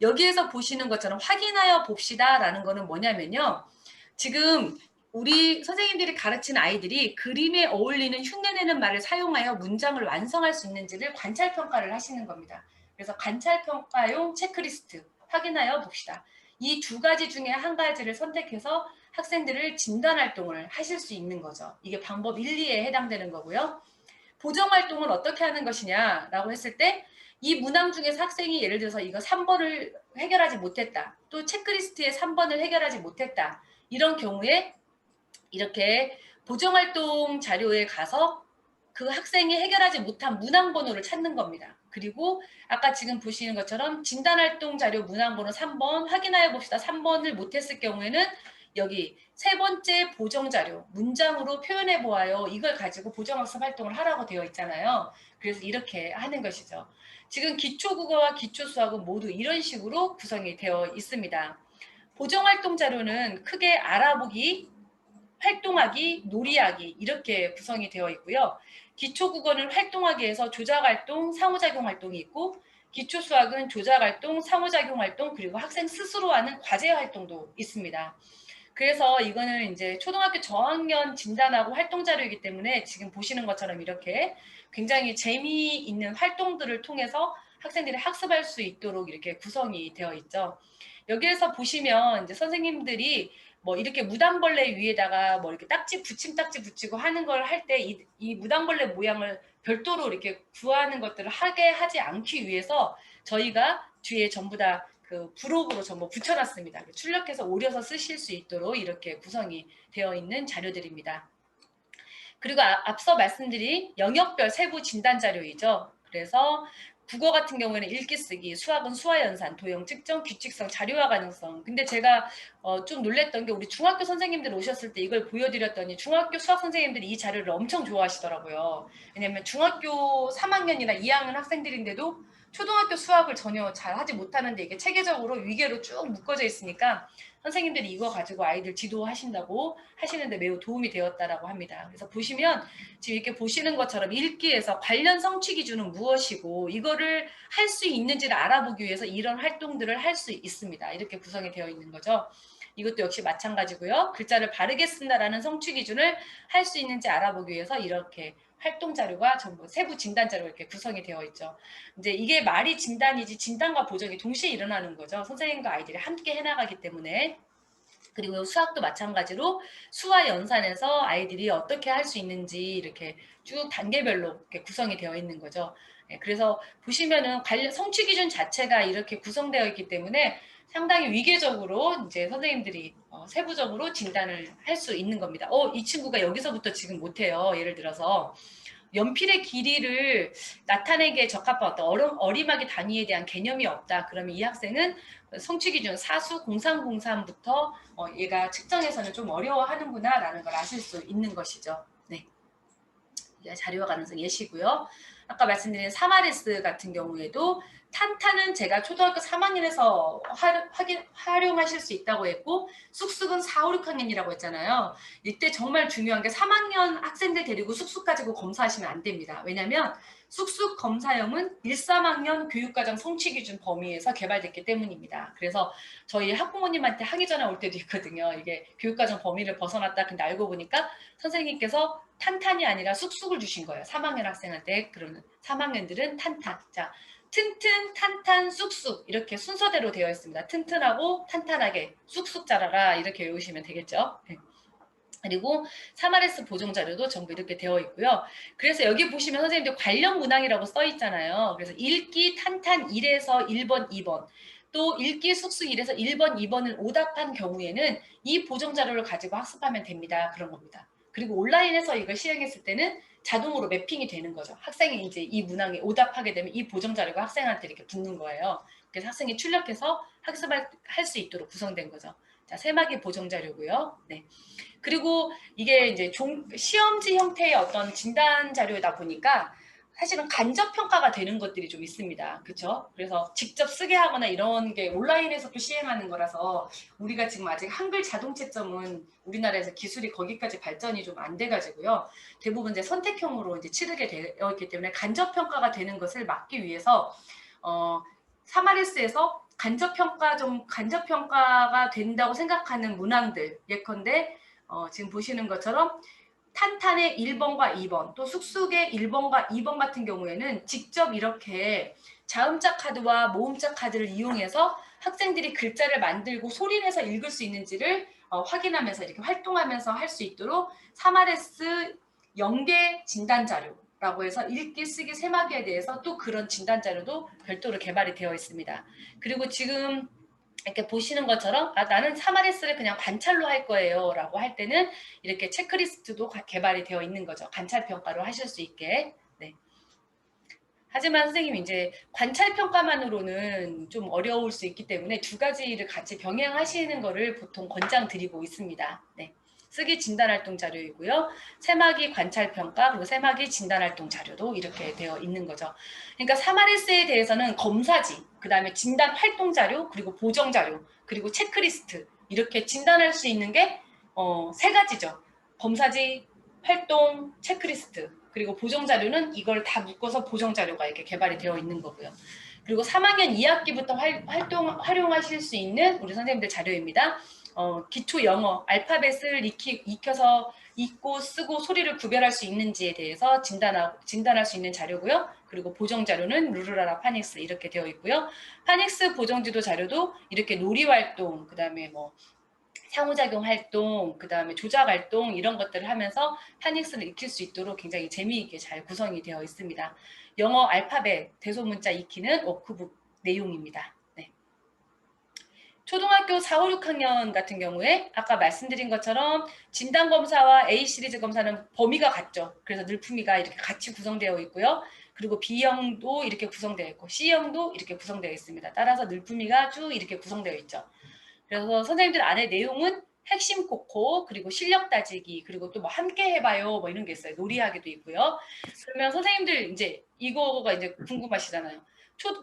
S1: 여기에서 보시는 것처럼 확인하여 봅시다라는 거는 뭐냐면요. 지금 우리 선생님들이 가르치는 아이들이 그림에 어울리는 흉내내는 말을 사용하여 문장을 완성할 수 있는지를 관찰 평가를 하시는 겁니다. 그래서 관찰 평가용 체크리스트 확인하여 봅시다. 이 두 가지 중에 한 가지를 선택해서 학생들을 진단 활동을 하실 수 있는 거죠. 이게 방법 1, 2에 해당되는 거고요. 보정 활동은 어떻게 하는 것이냐라고 했을 때 이 문항 중에서 학생이 예를 들어서 이거 3번을 해결하지 못했다. 또 체크리스트에 3번을 해결하지 못했다. 이런 경우에 이렇게 보정활동 자료에 가서 그 학생이 해결하지 못한 문항번호를 찾는 겁니다. 그리고 아까 지금 보시는 것처럼 진단활동 자료 문항번호 3번 확인하여 봅시다. 3번을 못했을 경우에는 여기 세 번째 보정자료 문장으로 표현해 보아요. 이걸 가지고 보정학습 활동을 하라고 되어 있잖아요. 그래서 이렇게 하는 것이죠. 지금 기초국어와 기초수학은 모두 이런 식으로 구성이 되어 있습니다. 보정활동 자료는 크게 알아보기, 활동하기, 놀이하기 이렇게 구성이 되어 있고요. 기초국어는 활동하기에서 조작활동, 상호작용활동이 있고 기초수학은 조작활동, 상호작용활동 그리고 학생 스스로 하는 과제활동도 있습니다. 그래서 이거는 이제 초등학교 저학년 진단하고 활동 자료이기 때문에 지금 보시는 것처럼 이렇게 굉장히 재미있는 활동들을 통해서 학생들이 학습할 수 있도록 이렇게 구성이 되어 있죠. 여기에서 보시면 이제 선생님들이 뭐 이렇게 무당벌레 위에다가 뭐 이렇게 딱지 붙이고 하는 걸 할 때 이 무당벌레 모양을 별도로 이렇게 구하는 것들을 하게 하지 않기 위해서 저희가 뒤에 전부 다 그 부록으로 전부 붙여놨습니다. 출력해서 오려서 쓰실 수 있도록 이렇게 구성이 되어 있는 자료들입니다. 그리고 앞서 말씀드린 영역별 세부 진단 자료이죠. 그래서 국어 같은 경우에는 읽기 쓰기, 수학은 수화 연산, 도형 측정, 규칙성, 자료화 가능성. 근데 제가 좀 놀랬던 게 우리 중학교 선생님들 오셨을 때 이걸 보여드렸더니 중학교 수학 선생님들이 이 자료를 엄청 좋아하시더라고요. 왜냐면 중학교 3학년이나 2학년 학생들인데도 초등학교 수학을 전혀 잘 하지 못하는데 이게 체계적으로 위계로 쭉 묶어져 있으니까 선생님들이 이거 가지고 아이들 지도하신다고 하시는데 매우 도움이 되었다라고 합니다. 그래서 보시면 지금 이렇게 보시는 것처럼 읽기에서 관련 성취 기준은 무엇이고 이거를 할 수 있는지를 알아보기 위해서 이런 활동들을 할 수 있습니다. 이렇게 구성이 되어 있는 거죠. 이것도 역시 마찬가지고요. 글자를 바르게 쓴다라는 성취 기준을 할 수 있는지 알아보기 위해서 이렇게 활동 자료가 전부 세부 진단 자료가 이렇게 구성이 되어 있죠. 이제 이게 말이 진단이지 진단과 보정이 동시에 일어나는 거죠. 선생님과 아이들이 함께 해나가기 때문에. 그리고 수학도 마찬가지로 수화 연산에서 아이들이 어떻게 할 수 있는지 이렇게 쭉 단계별로 이렇게 구성이 되어 있는 거죠. 그래서 보시면은 관련 성취 기준 자체가 이렇게 구성되어 있기 때문에 상당히 위계적으로 이제 선생님들이 세부적으로 진단을 할 수 있는 겁니다. 이 친구가 여기서부터 지금 못해요. 예를 들어서 연필의 길이를 나타내기에 적합한 어떤 어림하기 단위에 대한 개념이 없다. 그러면 이 학생은 성취 기준 사수 0303부터 얘가 측정에서는 좀 어려워하는구나 라는 걸 아실 수 있는 것이죠. 네. 자료화 가능성 예시고요. 아까 말씀드린 사마레스 같은 경우에도 탄탄은 제가 초등학교 3학년에서 활용하실 수 있다고 했고 쑥쑥은 4, 5, 6학년이라고 했잖아요. 이때 정말 중요한 게 3학년 학생들 데리고 쑥쑥 가지고 검사하시면 안 됩니다. 왜냐하면 쑥쑥 검사형은 1, 3학년 교육과정 성취기준 범위에서 개발됐기 때문입니다. 그래서 저희 학부모님한테 하기 전에 올 때도 있거든요. 이게 교육과정 범위를 벗어났다. 근데 알고 보니까 선생님께서 탄탄이 아니라 쑥쑥을 주신 거예요. 3학년 학생한테. 그러면 3학년들은 탄탄. 자, 튼튼, 탄탄, 쑥쑥 이렇게 순서대로 되어 있습니다. 튼튼하고 탄탄하게 쑥쑥 자라라 이렇게 외우시면 되겠죠. 네. 그리고 사마레스 보정 자료도 전부 이렇게 되어 있고요. 그래서 여기 보시면 선생님들 관련 문항이라고 써 있잖아요. 그래서 읽기 탄탄 1에서 1번, 2번 또 읽기 쑥쑥 1에서 1번, 2번을 오답한 경우에는 이 보정 자료를 가지고 학습하면 됩니다. 그런 겁니다. 그리고 온라인에서 이걸 시행했을 때는 자동으로 매핑이 되는 거죠. 학생이 이제 이 문항에 오답하게 되면 이 보정 자료가 학생한테 이렇게 붙는 거예요. 그래서 학생이 출력해서 학습할 수 있도록 구성된 거죠. 자, 세마기 보정 자료고요. 네. 그리고 이게 이제 시험지 형태의 어떤 진단 자료다 보니까 사실은 간접 평가가 되는 것들이 좀 있습니다. 그렇죠? 그래서 직접 쓰게 하거나 이런 게 온라인에서도 시행하는 거라서 우리가 지금 아직 한글 자동 채점은 우리나라에서 기술이 거기까지 발전이 좀 안 돼가지고요. 대부분 이제 선택형으로 이제 치르게 되어 있기 때문에 간접 평가가 되는 것을 막기 위해서 사마레스에서 간접 평가가 된다고 생각하는 문항들 예컨대 지금 보시는 것처럼 탄탄의 1번과 2번 또 쑥쑥의 1번과 2번 같은 경우에는 직접 이렇게 자음자 카드와 모음자 카드를 이용해서 학생들이 글자를 만들고 소리내서 읽을 수 있는지를 확인하면서 이렇게 활동하면서 할 수 있도록 사마레스 연계 진단 자료라고 해서 읽기, 쓰기, 세마기에 대해서 또 그런 진단 자료도 별도로 개발이 되어 있습니다. 그리고 지금 이렇게 보시는 것처럼 나는 3RS를 그냥 관찰로 할 거예요 라고 할 때는 이렇게 체크리스트도 개발이 되어 있는 거죠. 관찰 평가로 하실 수 있게. 네. 하지만 선생님 이제 관찰 평가만으로는 좀 어려울 수 있기 때문에 두 가지를 같이 병행하시는 거를 보통 권장드리고 있습니다. 네. 쓰기 진단활동 자료이고요. 세마기 관찰평가 그리고 세마기 진단활동 자료도 이렇게 되어 있는 거죠. 그러니까 3RS에 대해서는 검사지, 그 다음에 진단활동 자료, 그리고 보정 자료, 그리고 체크리스트 이렇게 진단할 수 있는 게 세 가지죠. 검사지, 활동, 체크리스트 그리고 보정 자료는 이걸 다 묶어서 보정 자료가 이렇게 개발이 되어 있는 거고요. 그리고 3학년 2학기부터 활용하실 수 있는 우리 선생님들 자료입니다. 기초 영어 알파벳을 익혀서 읽고 쓰고 소리를 구별할 수 있는지에 대해서 진단할 수 있는 자료고요. 그리고 보정 자료는 루루라라 파닉스 이렇게 되어 있고요. 파닉스 보정지도 자료도 이렇게 놀이 활동, 그 다음에 뭐 상호작용 활동, 그 다음에 조작 활동 이런 것들을 하면서 파닉스를 익힐 수 있도록 굉장히 재미있게 잘 구성이 되어 있습니다. 영어 알파벳 대소문자 익히는 워크북 내용입니다. 네. 초등학교 4, 5, 6학년 같은 경우에 아까 말씀드린 것처럼 진단검사와 A 시리즈 검사는 범위가 같죠. 그래서 늘품위가 이렇게 같이 구성되어 있고요. 그리고 B형도 이렇게 구성되어 있고 C형도 이렇게 구성되어 있습니다. 따라서 늘품위가 쭉 이렇게 구성되어 있죠. 그래서 선생님들 안에 내용은 핵심 코코 그리고 실력 따지기 그리고 또 뭐 함께 해봐요 뭐 이런 게 있어요. 놀이하기도 있고요. 그러면 선생님들 이제 이거가 이제 궁금하시잖아요.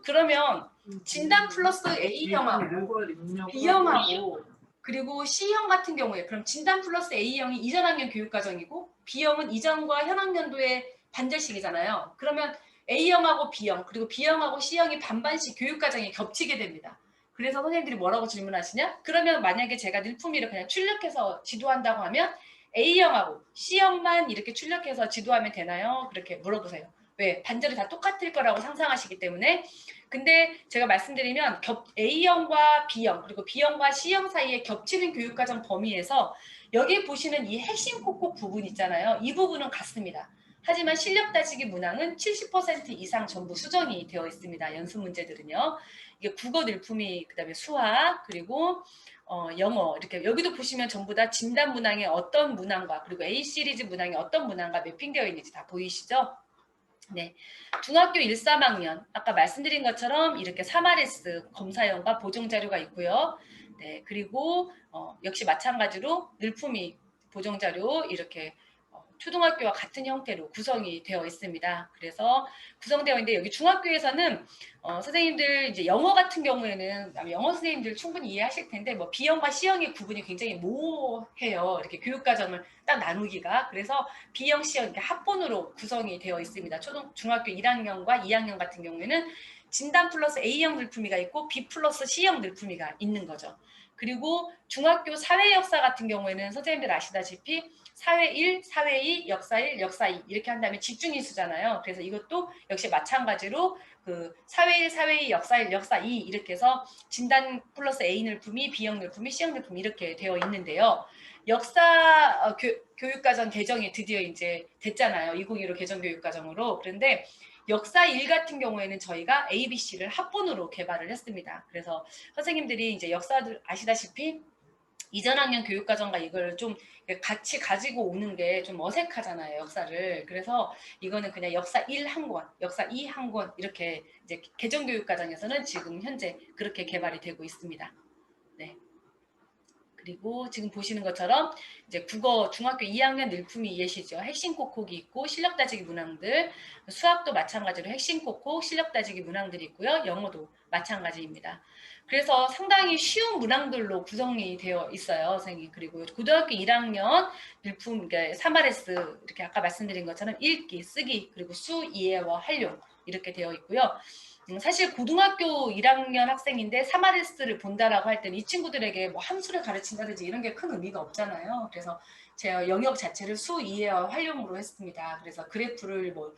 S1: 그러면 진단 플러스 A형하고 B형하고 그리고 C형 같은 경우에 그럼 진단 플러스 A형이 이전 학년 교육과정이고 B형은 이전과 현 학년도의 반절식이잖아요. 그러면 A형하고 B형 그리고 B형하고 C형이 반반씩 교육과정이 겹치게 됩니다. 그래서 선생님들이 뭐라고 질문하시냐? 그러면 만약에 제가 늘품위를 그냥 출력해서 지도한다고 하면 A형하고 C형만 이렇게 출력해서 지도하면 되나요? 그렇게 물어보세요. 왜? 반절이 다 똑같을 거라고 상상하시기 때문에. 근데 제가 말씀드리면 A형과 B형 그리고 B형과 C형 사이에 겹치는 교육과정 범위에서 여기 보시는 이 핵심 코코 부분 있잖아요. 이 부분은 같습니다. 하지만 실력 따지기 문항은 70% 이상 전부 수정이 되어 있습니다. 연습 문제들은요. 이게 국어 늘품위, 그다음에 수학, 그리고 영어 이렇게 여기도 보시면 전부 다 진단 문항에 어떤 문항과 그리고 A 시리즈 문항에 어떤 문항과 매핑되어 있는지 다 보이시죠? 네, 중학교 1, 3학년 아까 말씀드린 것처럼 이렇게 3RS 검사형과 보정 자료가 있고요. 네, 그리고 역시 마찬가지로 늘품위 보정 자료 이렇게 초등학교와 같은 형태로 구성이 되어 있습니다. 그래서 구성되어 있는데 여기 중학교에서는 선생님들 이제 영어 같은 경우에는 영어 선생님들 충분히 이해하실 텐데 뭐 B형과 C형의 구분이 굉장히 모호해요. 이렇게 교육과정을 딱 나누기가. 그래서 B형, C형 이렇게 합본으로 구성이 되어 있습니다. 중학교 1학년과 2학년 같은 경우에는 진단 플러스 A형 늘품위가 있고 B 플러스 C형 늘품위가 있는 거죠. 그리고 중학교 사회 역사 같은 경우에는 선생님들 아시다시피 사회 1, 사회 2, 역사 1, 역사 2 이렇게 한 다음에 집중이수잖아요. 그래서 이것도 역시 마찬가지로 그 사회 1, 사회 2, 역사 1, 역사 2 이렇게 해서 진단 플러스 A 늘품위, B형 늘품위, C형 늘품위 이렇게 되어 있는데요. 역사 교육과정 개정이 드디어 이제 됐잖아요. 2015 개정 교육과정으로. 그런데 역사 1 같은 경우에는 저희가 ABC를 합본으로 개발을 했습니다. 그래서 선생님들이 이제 역사들 아시다시피 이전 학년 교육과정과 이걸 좀 같이 가지고 오는 게 좀 어색하잖아요, 역사를. 그래서 이거는 그냥 역사 1 한 권, 역사 2 한 권 이렇게 이제 개정교육과정에서는 지금 현재 그렇게 개발이 되고 있습니다. 네. 그리고 지금 보시는 것처럼 이제 국어 중학교 2학년 늘품위 예시죠. 핵심 코콕이 있고 실력 따지기 문항들, 수학도 마찬가지로 핵심 코콕, 실력 따지기 문항들이 있고요. 영어도 마찬가지입니다. 그래서 상당히 쉬운 문항들로 구성이 되어 있어요, 선생님. 그리고 고등학교 1학년 늘품, 그러니까 3RS 이렇게 아까 말씀드린 것처럼 읽기, 쓰기, 그리고 수, 이해와 활용 이렇게 되어 있고요. 사실 고등학교 1학년 학생인데 3RS를 본다라고 할 때는 이 친구들에게 뭐 함수를 가르친다든지 이런 게 큰 의미가 없잖아요. 그래서 제가 영역 자체를 수, 이해와 활용으로 했습니다. 그래서 그래프를 뭐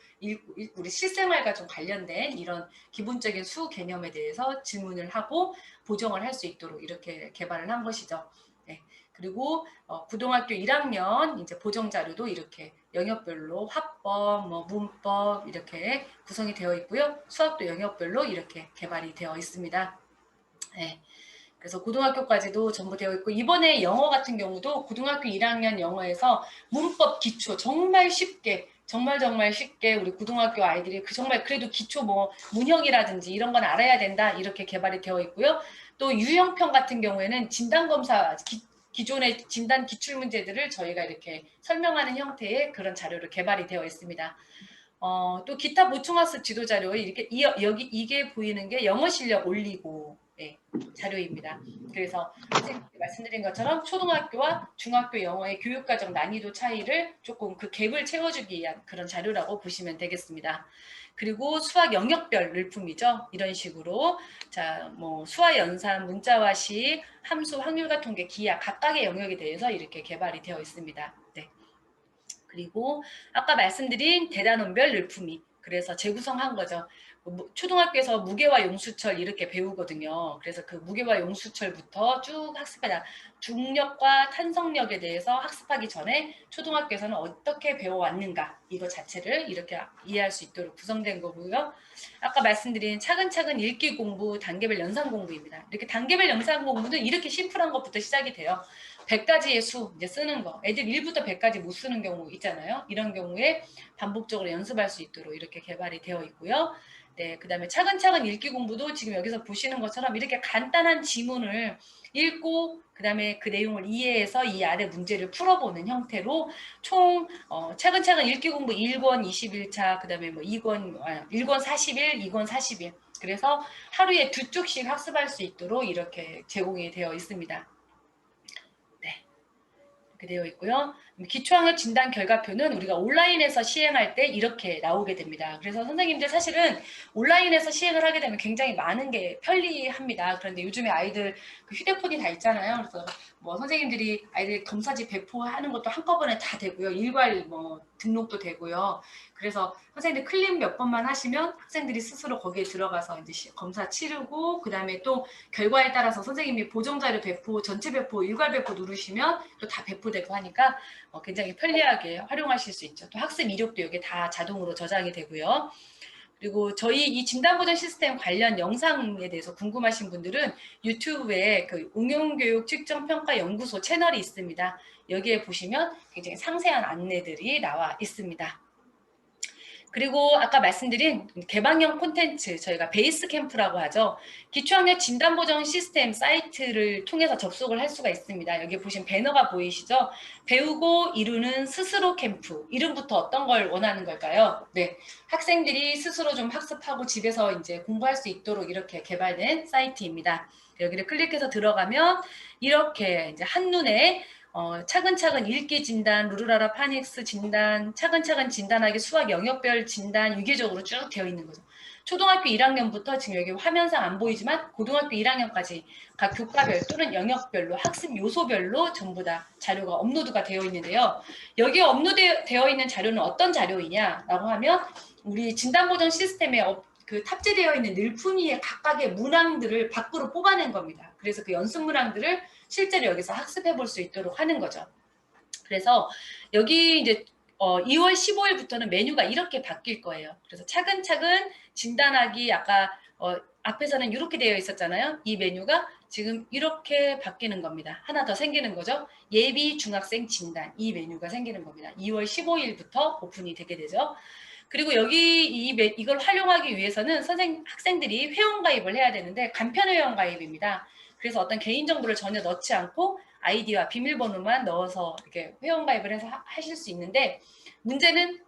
S1: 우리 실생활과 좀 관련된 이런 기본적인 수 개념에 대해서 질문을 하고 보정을 할 수 있도록 이렇게 개발을 한 것이죠. 네. 그리고 고등학교 1학년 이제 보정 자료도 이렇게 영역별로 화법, 뭐 문법 이렇게 구성이 되어 있고요. 수학도 영역별로 이렇게 개발이 되어 있습니다. 네. 그래서 고등학교까지도 전부 되어 있고 이번에 영어 같은 경우도 고등학교 1학년 영어에서 문법 기초 정말 쉽게 정말 쉽게 우리 고등학교 아이들이 정말 그래도 기초 뭐 문형이라든지 이런 건 알아야 된다 이렇게 개발이 되어 있고요. 또 유형평 같은 경우에는 진단검사 기존의 진단 기출 문제들을 저희가 이렇게 설명하는 형태의 그런 자료로 개발이 되어 있습니다. 또 기타 보충학습 지도자료 이렇게 여기 이게 보이는 게 영어 실력 올리고 네, 자료입니다. 그래서 선생님이 말씀드린 것처럼 초등학교와 중학교 영어의 교육과정 난이도 차이를 조금 그 갭을 채워주기 위한 그런 자료라고 보시면 되겠습니다. 그리고 수학 영역별 늘품이죠. 이런 식으로 자, 뭐 수화 연산, 문자화시, 함수, 확률과 통계, 기하 각각의 영역에 대해서 이렇게 개발이 되어 있습니다. 네. 그리고 아까 말씀드린 대단원별 늘품이 그래서 재구성한 거죠. 초등학교에서 무게와 용수철 이렇게 배우거든요. 그래서 그 무게와 용수철부터 쭉 학습하다 중력과 탄성력에 대해서 학습하기 전에 초등학교에서는 어떻게 배워왔는가 이거 자체를 이렇게 이해할 수 있도록 구성된 거고요. 아까 말씀드린 차근차근 읽기 공부, 단계별 연산 공부입니다. 이렇게 단계별 연산 공부는 이렇게 심플한 것부터 시작이 돼요. 100가지의 수 이제 쓰는 거. 애들 1부터 100까지 못 쓰는 경우 있잖아요. 이런 경우에 반복적으로 연습할 수 있도록 이렇게 개발이 되어 있고요. 네, 그다음에 차근차근 읽기 공부도 지금 여기서 보시는 것처럼 이렇게 간단한 지문을 읽고 그다음에 그 내용을 이해해서 이 아래 문제를 풀어보는 형태로 총 차근차근 읽기 공부 1권 21차 그다음에 뭐 1권 40일, 2권 40일 그래서 하루에 2쪽씩 학습할 수 있도록 이렇게 제공이 되어 있습니다. 되어 있고요. 기초학력 진단 결과표는 우리가 온라인에서 시행할 때 이렇게 나오게 됩니다. 그래서 선생님들 사실은 온라인에서 시행을 하게 되면 굉장히 많은 게 편리합니다. 그런데 요즘에 아이들 그 휴대폰이 다 있잖아요. 그래서 뭐 선생님들이 아이들 검사지 배포하는 것도 한꺼번에 다 되고요. 일괄 뭐 등록도 되고요. 그래서 선생님들 클릭 몇 번만 하시면 학생들이 스스로 거기에 들어가서 이제 검사 치르고 그다음에 또 결과에 따라서 선생님이 보정자료 배포, 전체 배포, 일괄 배포 누르시면 또 다 배포되고 하니까 굉장히 편리하게 활용하실 수 있죠. 또 학습 이력도 여기 다 자동으로 저장이 되고요. 그리고 저희 이 진단보정 시스템 관련 영상에 대해서 궁금하신 분들은 유튜브에 그 응용교육 측정평가연구소 채널이 있습니다. 여기에 보시면 굉장히 상세한 안내들이 나와 있습니다. 그리고 아까 말씀드린 개방형 콘텐츠 저희가 베이스 캠프라고 하죠. 기초학력 진단보정 시스템 사이트를 통해서 접속을 할 수가 있습니다. 여기 보시면 배너가 보이시죠? 배우고 이루는 스스로 캠프. 이름부터 어떤 걸 원하는 걸까요? 네, 학생들이 스스로 좀 학습하고 집에서 이제 공부할 수 있도록 이렇게 개발된 사이트입니다. 여기를 클릭해서 들어가면 이렇게 이제 한눈에 차근차근 읽기 진단, 루루라라 파닉스 진단, 차근차근 진단하기 수학 영역별 진단 유기적으로 쭉 되어 있는 거죠. 초등학교 1학년부터 지금 여기 화면상 안 보이지만 고등학교 1학년까지 각 교과별 또는 영역별로 학습 요소별로 전부 다 자료가 업로드가 되어 있는데요. 여기에 업로드되어 있는 자료는 어떤 자료이냐라고 하면 우리 진단보정 시스템에 그 탑재되어 있는 늘품위의 각각의 문항들을 밖으로 뽑아낸 겁니다. 그래서 그 연습 문항들을 실제로 여기서 학습해 볼 수 있도록 하는 거죠. 그래서 여기 이제 2월 15일부터는 메뉴가 이렇게 바뀔 거예요. 그래서 차근차근 진단하기 아까 앞에서는 이렇게 되어 있었잖아요. 이 메뉴가 지금 이렇게 바뀌는 겁니다. 하나 더 생기는 거죠. 예비 중학생 진단 이 메뉴가 생기는 겁니다. 2월 15일부터 오픈이 되게 되죠. 그리고 여기 이걸 활용하기 위해서는 학생들이 회원가입을 해야 되는데 간편 회원가입입니다. 그래서 어떤 개인정보를 전혀 넣지 않고 아이디와 비밀번호만 넣어서 이렇게 회원가입을 해서 하실 수 있는데 문제는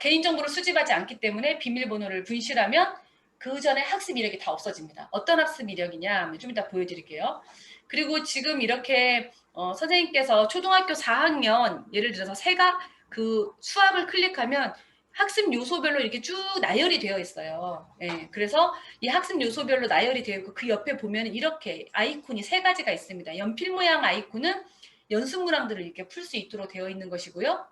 S1: 개인정보를 수집하지 않기 때문에 비밀번호를 분실하면 그 전에 학습 이력이 다 없어집니다. 어떤 학습 이력이냐 좀 이따 보여드릴게요. 그리고 지금 이렇게 선생님께서 초등학교 4학년 예를 들어서 그 수학을 클릭하면 학습 요소별로 이렇게 쭉 나열이 되어 있어요. 네, 그래서 이 학습 요소별로 나열이 되어 있고 그 옆에 보면 이렇게 아이콘이 3가지가 있습니다. 연필 모양 아이콘은 연습 문항들을 이렇게 풀 수 있도록 되어 있는 것이고요.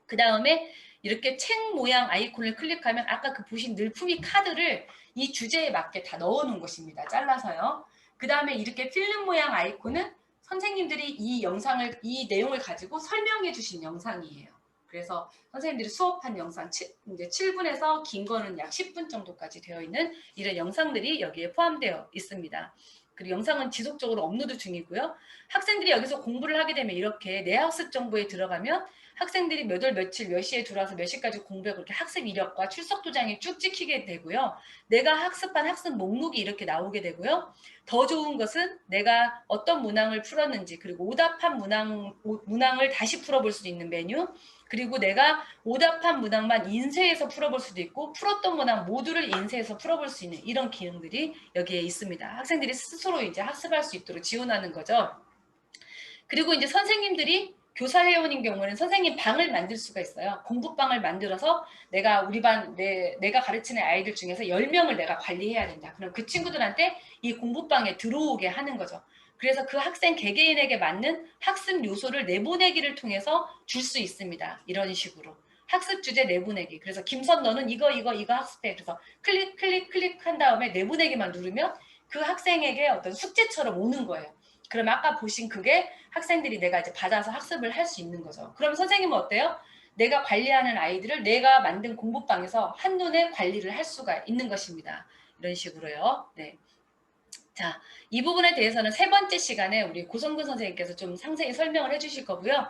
S1: 그 다음에 이렇게 책 모양 아이콘을 클릭하면 아까 그 보신 늘품이 카드를 이 주제에 맞게 다 넣어 놓은 것입니다. 잘라서요. 그 다음에 이렇게 필름 모양 아이콘은 선생님들이 이 내용을 가지고 설명해 주신 영상이에요. 그래서 선생님들이 수업한 영상 이제 7분에서 긴 거는 약 10분 정도까지 되어 있는 이런 영상들이 여기에 포함되어 있습니다. 그리고 영상은 지속적으로 업로드 중이고요. 학생들이 여기서 공부를 하게 되면 이렇게 내 학습 정보에 들어가면 학생들이 몇 월 며칠 몇 시에 들어와서 몇 시까지 공부하고 이렇게 학습 이력과 출석 도장이 쭉 찍히게 되고요. 내가 학습한 학습 목록이 이렇게 나오게 되고요. 더 좋은 것은 내가 어떤 문항을 풀었는지 그리고 오답한 문항을 다시 풀어볼 수 있는 메뉴 그리고 내가 오답한 문항만 인쇄해서 풀어볼 수도 있고 풀었던 문항 모두를 인쇄해서 풀어볼 수 있는 이런 기능들이 여기에 있습니다. 학생들이 스스로 이제 학습할 수 있도록 지원하는 거죠. 그리고 이제 선생님들이 교사 회원인 경우는 선생님 방을 만들 수가 있어요. 공부방을 만들어서 내가 우리 반 내가 가르치는 아이들 중에서 10명을 내가 관리해야 된다. 그럼 그 친구들한테 이 공부방에 들어오게 하는 거죠. 그래서 그 학생 개개인에게 맞는 학습 요소를 내보내기를 통해서 줄 수 있습니다. 이런 식으로. 학습 주제 내보내기. 그래서 김선 너는 이거 학습해. 그래서 클릭한 다음에 내보내기만 누르면 그 학생에게 어떤 숙제처럼 오는 거예요. 그럼 아까 보신 그게 학생들이 내가 이제 받아서 학습을 할 수 있는 거죠. 그럼 선생님은 어때요? 내가 관리하는 아이들을 내가 만든 공부방에서 한눈에 관리를 할 수가 있는 것입니다. 이런 식으로요. 네. 자, 이 부분에 대해서는 세 번째 시간에 우리 고성근 선생님께서 좀 상세히 설명을 해주실 거고요.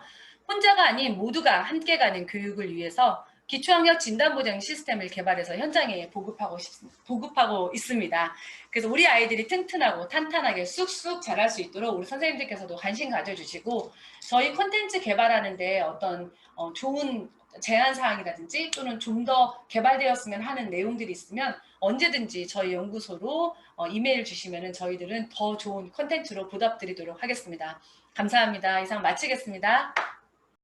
S1: 혼자가 아닌 모두가 함께 가는 교육을 위해서 기초학력 진단보장 시스템을 개발해서 현장에 보급하고 있습니다. 그래서 우리 아이들이 튼튼하고 탄탄하게 쑥쑥 자랄 수 있도록 우리 선생님들께서도 관심 가져주시고 저희 콘텐츠 개발하는데 어떤 좋은 제안사항이라든지 또는 좀 더 개발되었으면 하는 내용들이 있으면 언제든지 저희 연구소로 이메일 주시면 저희들은 더 좋은 콘텐츠로 보답드리도록 하겠습니다. 감사합니다. 이상 마치겠습니다.